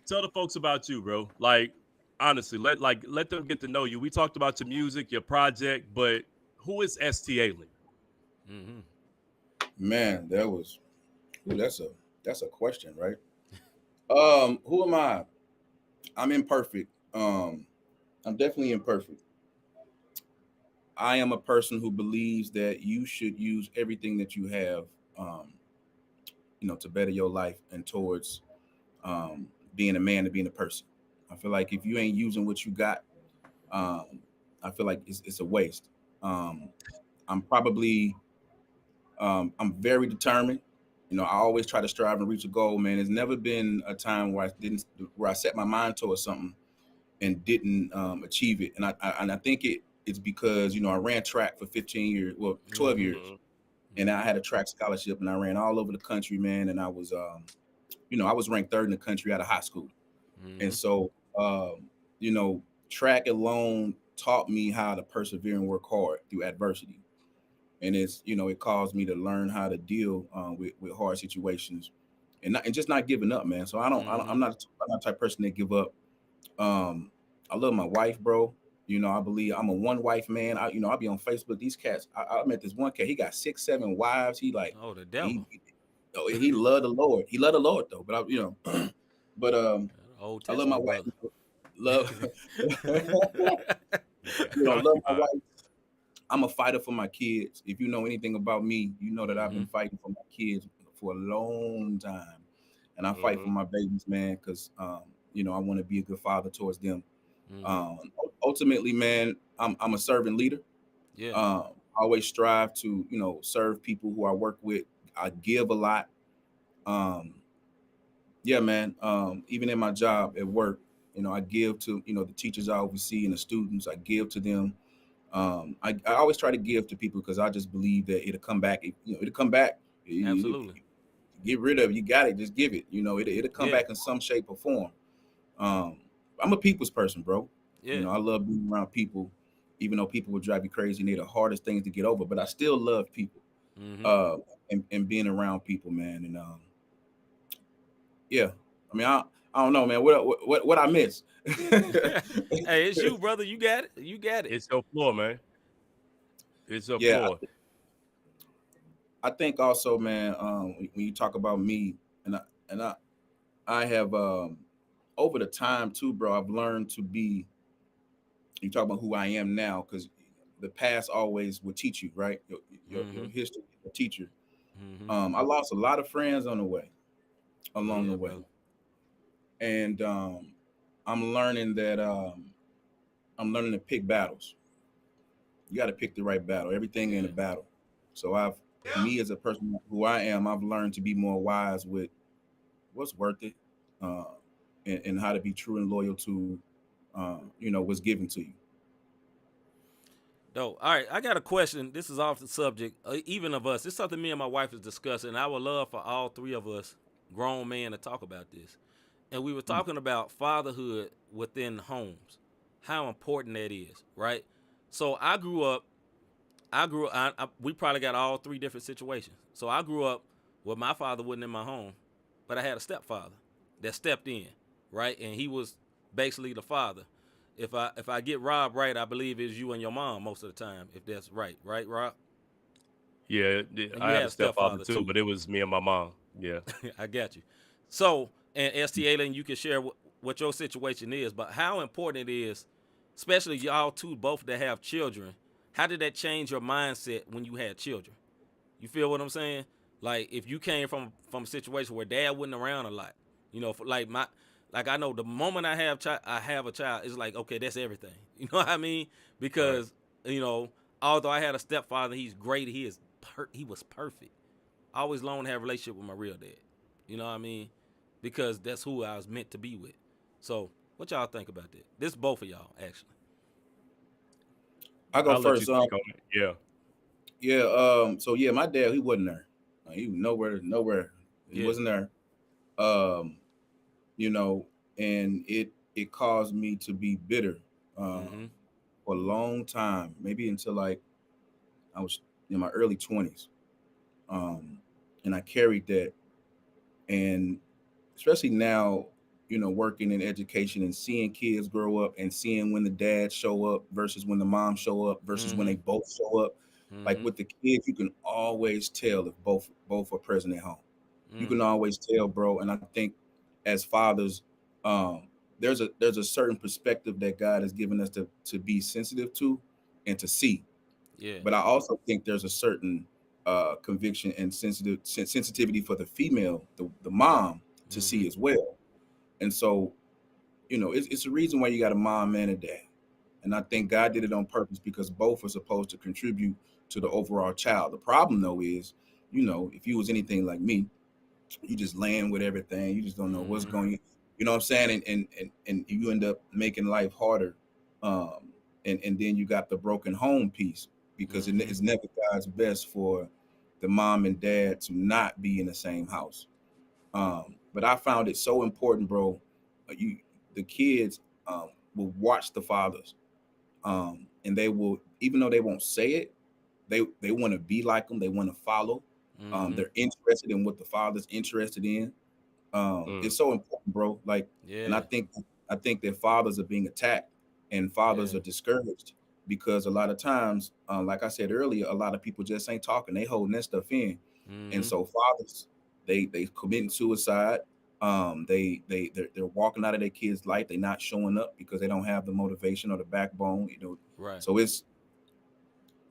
Tell the folks about you, bro. Like honestly, let them get to know you. We talked about your music, your project, but who is STLien? Man, that's a question, right? Who am I? I'm imperfect. I'm definitely imperfect. I am a person who believes that you should use everything that you have, to better your life and towards being a man and being a person. I feel like if you ain't using what you got, I feel like it's a waste. I'm very determined. I always try to strive and reach a goal, man. There's never been a time where I set my mind towards something and didn't achieve it. And I think it's because, I ran track for 15 years, 12 years. And I had a track scholarship and I ran all over the country, man. And I was, I was ranked 3rd in the country out of high school. And so, track alone taught me how to persevere and work hard through adversity. And it's, it caused me to learn how to deal with hard situations, and just not giving up, man. So I'm not the type of person that give up. I love my wife, bro. I believe I'm a one wife man. I'll be on Facebook. These cats, I met this one cat. He got 6, 7 wives. He like, the devil. He loved the Lord. He loved the Lord though. But but Old I love my Testament wife. brother. Love my wife. I'm a fighter for my kids. If you know anything about me, you know that I've been fighting for my kids for a long time, and I fight for my babies, man, because I want to be a good father towards them. Ultimately, man, I'm a servant leader. Yeah. I always strive to serve people who I work with. I give a lot. Yeah, man. Even in my job at work, I give to the teachers I oversee and the students. I give to them. I always try to give to people because I just believe that it'll come back. It'll come back. Absolutely. Get rid of it. You got it. Just give it. It'll come back in some shape or form. I'm a people's person, bro. Yeah. I love being around people, even though people will drive you crazy and they're the hardest things to get over. But I still love people, and being around people, man. And yeah, I mean, I don't know, man. What I miss? Hey, it's you, brother. You got it. You got it. It's your floor, man. It's your Yeah, floor. I think also, man, when you talk about me, and I have over the time too, bro, I've learned to be. You talk about who I am now, because the past always will teach you, right? Your history, will teach you. I lost a lot of friends on the way, along the way, brother. and I'm learning that I'm learning to pick battles. You got to pick the right battle. Everything in a battle. So me as a person who I am, I've learned to be more wise with what's worth it, and how to be true and loyal to, what's given to you. Dope. All right, I got a question. This is off the subject, even of us. It's something me and my wife is discussing. And I would love for all three of us, grown men, to talk about this. And we were talking about fatherhood within homes, how important that is, right? So I grew up. We probably got all three different situations. So I grew up where my father wasn't in my home, but I had a stepfather that stepped in, right? And he was basically the father. If I get Rob right, I believe it's you and your mom most of the time, if that's right, Rob? Yeah, I had a stepfather too, but it was me and my mom. Yeah. I got you. So, and STLien, you can share what your situation is, but how important it is, especially y'all two both that have children, how did that change your mindset when you had children? You feel what I'm saying? Like if you came from a situation where dad wasn't around a lot, like I know the moment I have a child, it's like, okay, that's everything. You know what I mean? Because although I had a stepfather, he's great. He was perfect. I always longed to have a relationship with my real dad. You know what I mean? Because that's who I was meant to be with. So what y'all think about that? This is both of y'all, actually. I'll go first. Yeah. Yeah. So yeah, my dad, he wasn't there. He was nowhere. He wasn't there. And it caused me to be bitter for a long time, maybe until like I was in my early 20s. And I carried that. And especially now, working in education and seeing kids grow up and seeing when the dads show up versus when the moms show up versus when they both show up. Like with the kids, you can always tell if both are present at home. You can always tell, bro. And I think as fathers, there's a certain perspective that God has given us to be sensitive to and to see. Yeah. But I also think there's a certain conviction and sensitivity for the female, the mom, to see as well. And so, it's a reason why you got a mom and a dad. And I think God did it on purpose because both are supposed to contribute to the overall child. The problem though is, if you was anything like me, you just laying with everything. You just don't know what's going. You know what I'm saying? And you end up making life harder. And then you got the broken home piece because it's never God's best for the mom and dad to not be in the same house. But I found it so important, bro. The kids will watch the fathers. And they will, even though they won't say it, they want to be like them. They want to follow. They're interested in what the father's interested in. It's so important, bro. Like, and I think that fathers are being attacked and fathers are discouraged because a lot of times, like I said earlier, a lot of people just ain't talking. They holding that stuff in. And so fathers, they committing suicide. They're walking out of their kids' life. They're not showing up because they don't have the motivation or the backbone, you know. Right. So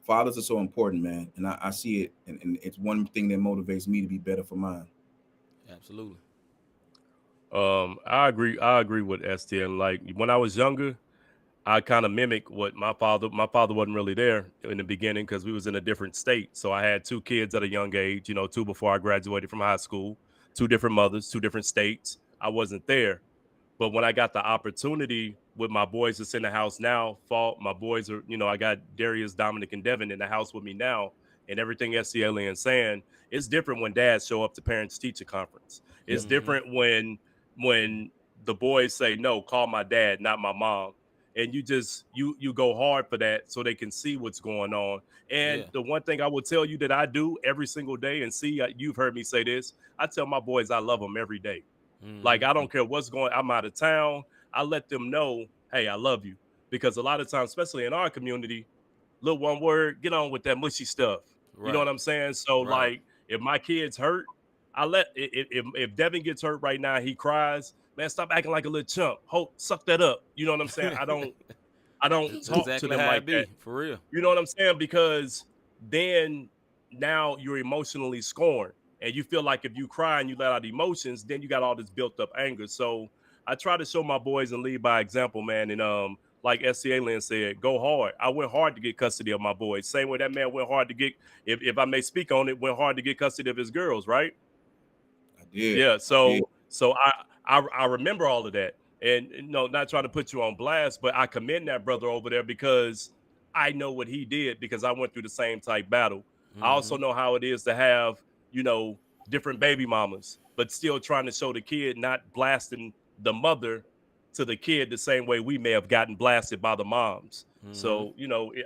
fathers are so important, man. And I see it, and it's one thing that motivates me to be better for mine. Absolutely. I agree with STLien. Like when I was younger, I kind of mimic what my father wasn't really there in the beginning because we was in a different state. So I had 2 kids at a young age, 2 before I graduated from high school, 2 different mothers, 2 different states. I wasn't there. But when I got the opportunity with my boys that's in the house now, my boys are, I got Darius, Dominic, and Devin in the house with me now, and everything STLien is saying, it's different when dads show up to parents teacher conference. It's different when the boys say, no, call my dad, not my mom. And you just, you go hard for that so they can see what's going on. And the one thing I will tell you that I do every single day, and see, you've heard me say this, I tell my boys I love them every day. Like, I don't care what's going on. I'm out of town. I let them know, hey, I love you. Because a lot of times, especially in our community, little one word, get on with that mushy stuff. Right. You know what I'm saying? So, like, if my kid's hurt, if Devin gets hurt right now, he cries, man, stop acting like a little chump. Suck that up. You know what I'm saying? I don't talk exactly to them like that. For real. You know what I'm saying? Because then now you're emotionally scorned. And you feel like if you cry and you let out emotions, then you got all this built up anger. So I try to show my boys and lead by example, man. And like STLien said, go hard. I went hard to get custody of my boys. Same way that man went hard to get, if I may speak on it, went hard to get custody of his girls, right? I did. Yeah. So I remember all of that. And not trying to put you on blast, but I commend that brother over there because I know what he did because I went through the same type battle. I also know how it is to have, different baby mamas, but still trying to show the kid, not blasting the mother to the kid the same way we may have gotten blasted by the moms. So,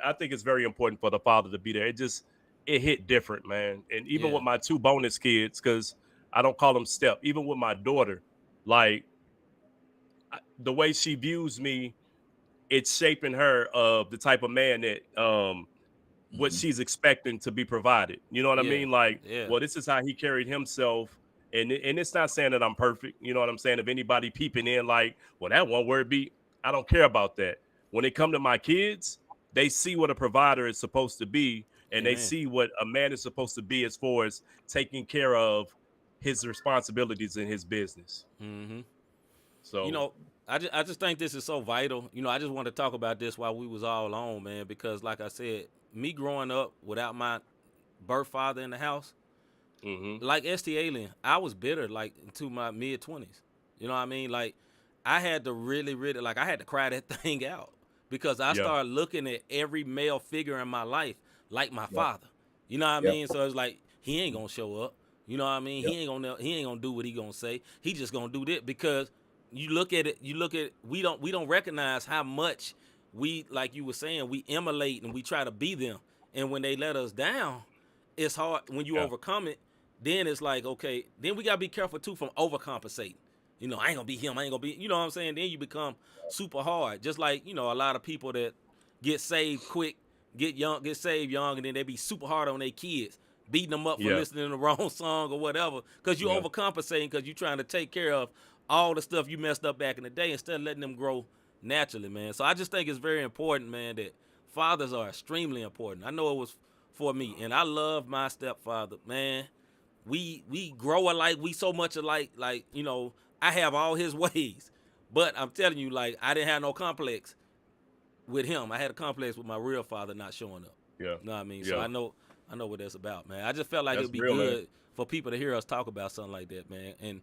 I think it's very important for the father to be there. It hit different, man. And even with my 2 bonus kids, because I don't call them step, even with my daughter, like the way she views me, it's shaping her of the type of man that, what she's expecting to be provided. You know what I mean? Like, well, this is how he carried himself. And it's not saying that I'm perfect. You know what I'm saying? If anybody peeping in like, well, that one word be, I don't care about that. When it come to my kids, they see what a provider is supposed to be. And they see what a man is supposed to be as far as taking care of his responsibilities in his business. So, I just think this is so vital. I just want to talk about this while we was all on, man, because like I said, me growing up without my birth father in the house, like STLien, I was bitter like into my mid-20s. You know what I mean? Like I had to really, really, like I had to cry that thing out because I started looking at every male figure in my life like my father. You know what I mean? So it's like he ain't gonna show up. You know what I mean? He ain't gonna do what he gonna say. He just gonna do that because you look at it. We don't recognize how much we, like you were saying, we emulate and we try to be them. And when they let us down, it's hard. When you overcome it, then it's like, okay, then we got to be careful, too, from overcompensating. I ain't going to be him. I ain't going to be, you know what I'm saying? Then you become super hard. Just like, a lot of people that get saved quick, get saved young, and then they be super hard on their kids, beating them up for listening to the wrong song or whatever, because you overcompensating because you're trying to take care of all the stuff you messed up back in the day instead of letting them grow naturally, man. So I just think it's very important, man, that fathers are extremely important. I know it was for me, and I love my stepfather, man. We grow alike. We so much alike. Like, I have all his ways, but I'm telling you, like, I didn't have no complex with him. I had a complex with my real father not showing up. Yeah. You know what I mean? Yeah. So I know what that's about, man. I just felt like it'd be real, good man, for people to hear us talk about something like that, man. And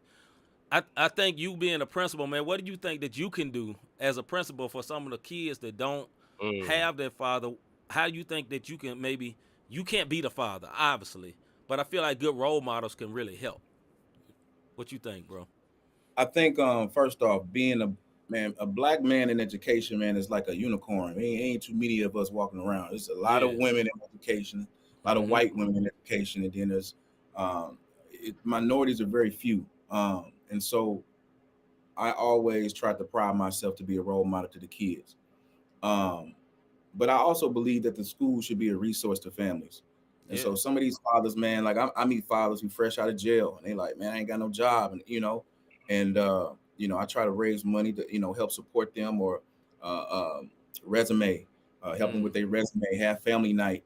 I think you being a principal, man, what do you think that you can do as a principal for some of the kids that don't have their father? How do you think that you can you can't be the father, obviously, but I feel like good role models can really help. What you think, bro? I think first off, being man, a black man in education, man, is like a unicorn. Ain't too many of us walking around. There's a lot of women in education, a lot of white women in education, and then there's minorities are very few. And so I always try to pride myself to be a role model to the kids. But I also believe that the school should be a resource to families. And so some of these fathers, man, like I meet fathers who fresh out of jail, and they like, man, I ain't got no job, and I try to raise money to help support them, or resume, help them with their resume, have family night,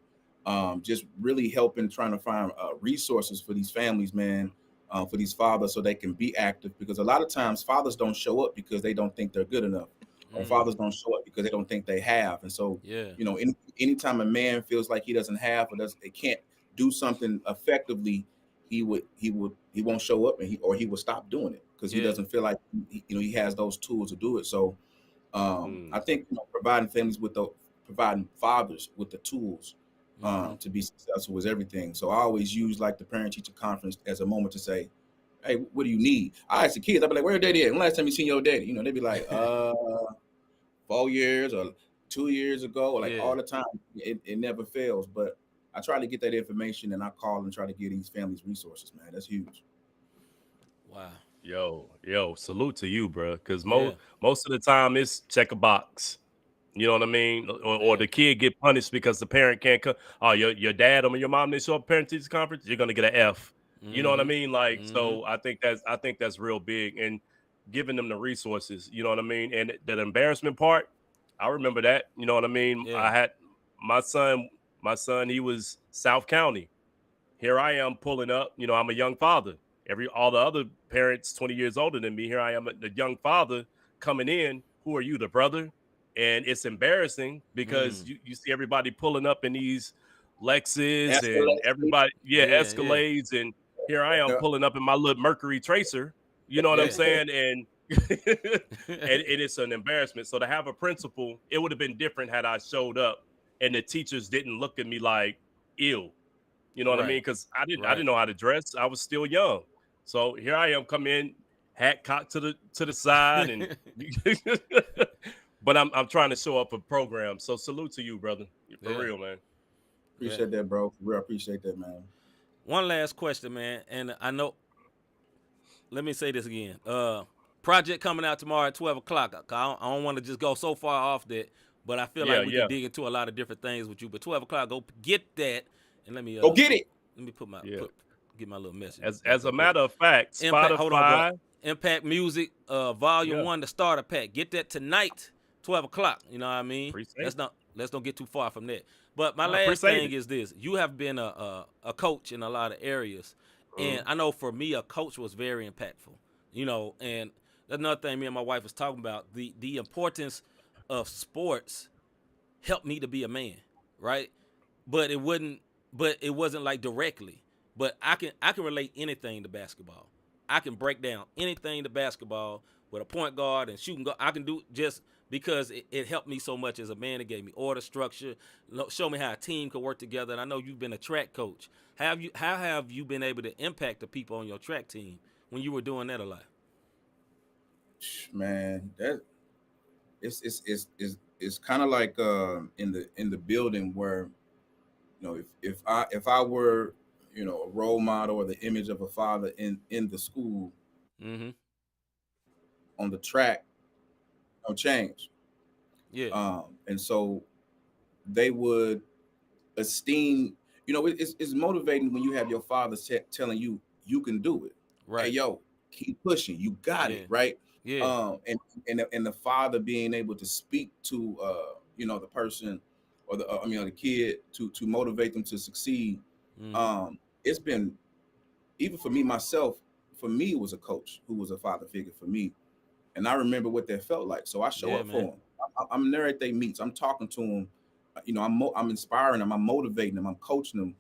just really helping, trying to find resources for these families, man, for these fathers, so they can be active, because a lot of times fathers don't show up because they don't think they're good enough. Or fathers don't show up because they don't think they have. And so, anytime a man feels like he doesn't have, or they can't do something effectively, he won't show up, and he will stop doing it because he doesn't feel like he has those tools to do it. So I think providing fathers with the tools to be successful is everything. So I always use like the parent teacher conference as a moment to say, hey, what do you need? I ask the kids, I'll be like, where your daddy at? When last time you seen your daddy? They'd be like, 4 years or 2 years ago, like all the time. It never fails. But I try to get that information, and I call and try to get these families resources, man. That's huge. Wow. Yo, salute to you, bro. Because most of the time it's check a box. You know what I mean? Or the kid get punished because the parent can't come. Oh, your dad or your mom didn't show up parent teacher conference, you're gonna get an F. You know what I mean? Like, so I think that's real big, and giving them the resources, you know what I mean? And that embarrassment part, I remember that, you know what I mean? I had my son, he was South County. Here I am pulling up, I'm a young father. All the other parents 20 years older than me, here I am, the young father coming in. Who are you, the brother? And it's embarrassing because you see everybody pulling up in these Lexus and everybody, Escalades, and here I am pulling up in my little Mercury Tracer. You know what I'm saying? And and it's an embarrassment. So to have a principal, it would have been different had I showed up and the teachers didn't look at me like ill. You know what I mean? Because I didn't know how to dress. I was still young. So here I am, come in, hat cocked to the side, and but I'm trying to show up a program. So salute to you, brother. For real, man. Appreciate that, bro. For real, appreciate that, man. One last question, man. And I know, let me say this again. Project coming out tomorrow at 12 o'clock. I don't want to just go so far off that, but I feel like we can dig into a lot of different things with you. But 12 o'clock, go get that. And let me go get it. Let me put my get my little message. As a matter of fact, Spotify, Impact Music, Volume 1, the starter pack. Get that tonight, 12 o'clock. You know what I mean? Let's not get too far from that. But my last thing is this: you have been a coach in a lot of areas, and I know for me, a coach was very impactful. And that's another thing me and my wife was talking about. The importance of sports helped me to be a man, right? But it wasn't like directly. But I can relate anything to basketball. I can break down anything to basketball with a point guard and shooting guard. I can do just because it helped me so much as a man. It gave me order, structure, show me how a team could work together. And I know you've been a track coach. How have you been able to impact the people on your track team when you were doing that a lot? Man, that it's kind of like in the building where, if I were, a role model or the image of a father in the school, on the track, no change. And so they would esteem, it's motivating when you have your father telling you can do it. Right. Hey, yo, keep pushing. You got it. Right. Yeah. And the father being able to speak to, the person or the kid to motivate them to succeed. It's been, even for me myself, for me, it was a coach who was a father figure for me. And I remember what that felt like. So I show up for them. I'm there at their meets. I'm talking to them. I'm inspiring them. I'm motivating them. I'm coaching them,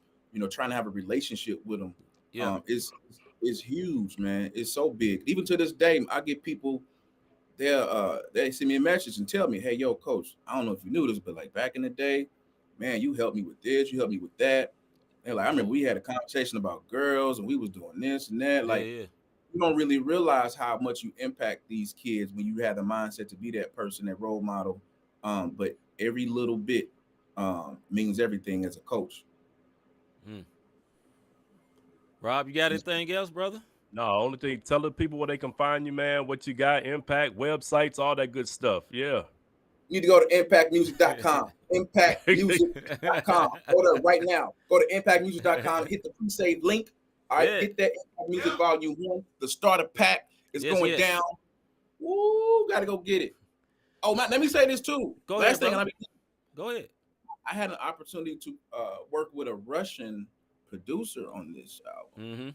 trying to have a relationship with them. It's huge, man. It's so big. Even to this day, I get people, they send me a message and tell me, hey, yo, coach, I don't know if you knew this, but like back in the day, man, you helped me with this, you helped me with that. They're like, I remember we had a conversation about girls and we was doing this and that. you don't really realize how much you impact these kids when you have the mindset to be that person, that role model. But every little bit means everything as a coach. Rob, you got anything else, brother? No, only thing, tell the people where they can find you, man, what you got, impact, websites, all that good stuff. Yeah. You need to go to impactmusic.com. Impactmusic.com. Go to right now. Go to impactmusic.com. Hit the pre-save link. All right, get that Impact Music Volume 1. The starter pack is going down. Woo, gotta go get it. Oh, man, let me say this too. Go ahead. Go ahead. I had an opportunity to work with a Russian producer on this album. Mm-hmm.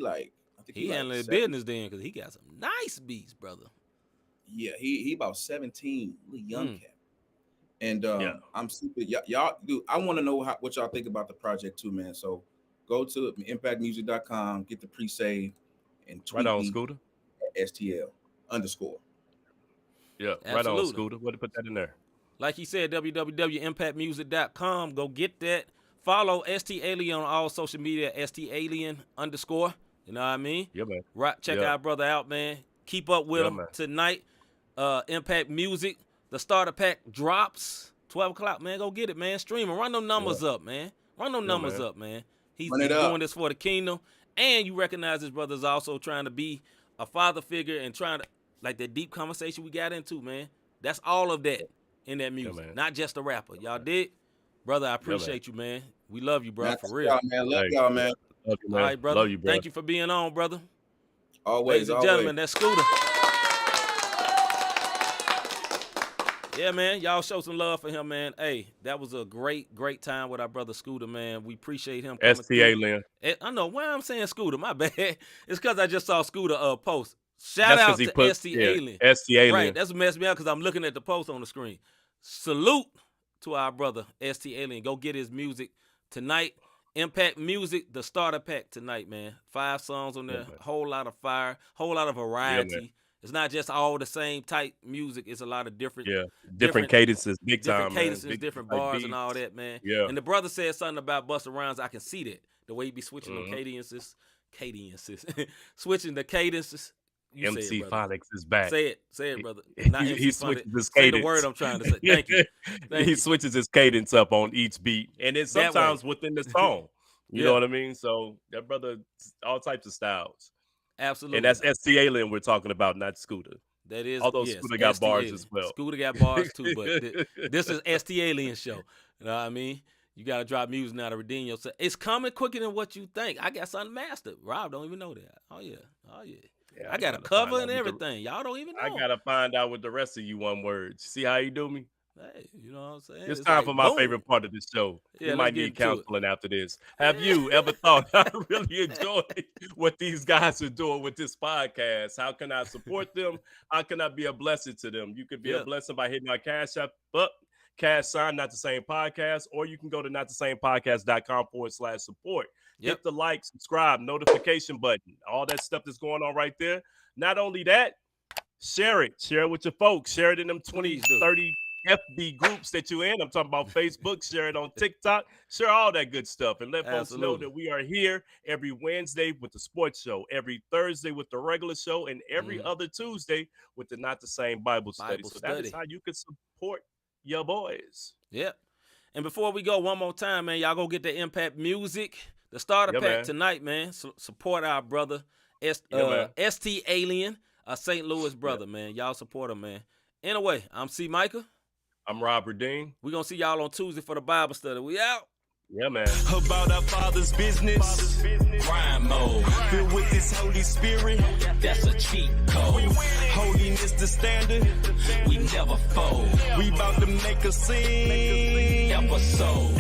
I think he handling the business then because he got some nice beats, brother. Yeah, he about 17, really young cat. And I'm super y'all dude. I want to know what y'all think about the project too, man. So go to impactmusic.com, get the pre-save, and tweet right on me Scooter at STL_. Yeah, Absolutely. right on Scooter. What to put that in there? Like he said, www.impactmusic.com. Go get that. Follow STLien on all social media, STLien_. You know what I mean? Yeah, man. Right, check our brother out, man. Keep up with him tonight. Impact Music. The starter pack drops 12 o'clock, man. Go get it, man. Stream and run them numbers up, man. Run them numbers up, man. He's doing this for the kingdom. And you recognize his brother's also trying to be a father figure and trying to, like that deep conversation we got into, man. That's all of that in that music, not just a rapper. Y'all dig? Brother, I appreciate you, man. We love you, bro, for real. Love y'all, man. Love you, man. All right, brother. Love you, bro. Thank you for being on, brother. Always, Ladies and gentlemen, that's Scooter. Yeah, man. Y'all show some love for him, man. Hey, that was a great time with our brother Scooter, man. We appreciate him. STLien. I know why I'm saying Scooter. My bad. It's because I just saw Scooter post. Shout out to STLien. STLien. Right. That's what messed me up because I'm looking at the post on the screen. Salute to our brother STLien. Go get his music tonight. Impact Music, the starter pack tonight, man. 5 songs on there, whole lot of fire, whole lot of variety. It's not just all the same type music. It's a lot of different cadences, different cadences, different bars and all that, man. Yeah. And the brother said something about Busta Rhymes. I can see that. The way he be switching them cadences. Switching the cadences. You MC Phonics is back. Say it, brother. He switches his cadence. Say the word I'm trying to say. Thank you. He switches his cadence up on each beat, and then sometimes within the song. You know what I mean? So that brother, all types of styles. Absolutely. And that's STLien we're talking about, not Scooter. That is. Although Scooter got bars as well. Scooter got bars too, but this is STLien show. You know what I mean? You got to drop music now to redeem yourself. It's coming quicker than what you think. I got something mastered. Rob don't even know that. Oh, yeah. Yeah, I got a cover and everything. Y'all don't even know. I got to find out with the rest of you one words. See how you do me? Hey, you know what I'm saying? It's time for my favorite part of the show. Yeah, you might need counseling after this. Have you ever thought I really enjoy what these guys are doing with this podcast? How can I support them? How can I be a blessing to them? You could be a blessing by hitting our Cash App up, cash sign, Not the Same Podcast, or you can go to notthesamepodcast.com/support. Hit the like, subscribe, notification button, all that stuff that's going on right there. Not only that, share it. Share it with your folks. Share it in them 20, 30 FB groups that you're in. I'm talking about Facebook. Share it on TikTok. Share all that good stuff. And let folks know that we are here every Wednesday with the sports show, every Thursday with the regular show, and every other Tuesday with the Not the Same Bible study. So that is how you can support your boys. Yep. And before we go, one more time, man, y'all go get the Impact Music, the starter pack tonight, man. Support our brother, STLien, a St. Louis brother, man. Y'all support him, man. Anyway, I'm C-Micah. I'm Robert Dean. We're going to see y'all on Tuesday for the Bible study. We out. Yeah, man. About our Father's business. Rhyme mode. Filled with this Holy Spirit. That's a cheat code. Holiness the standard. We never fold. We about to make a scene. Episode.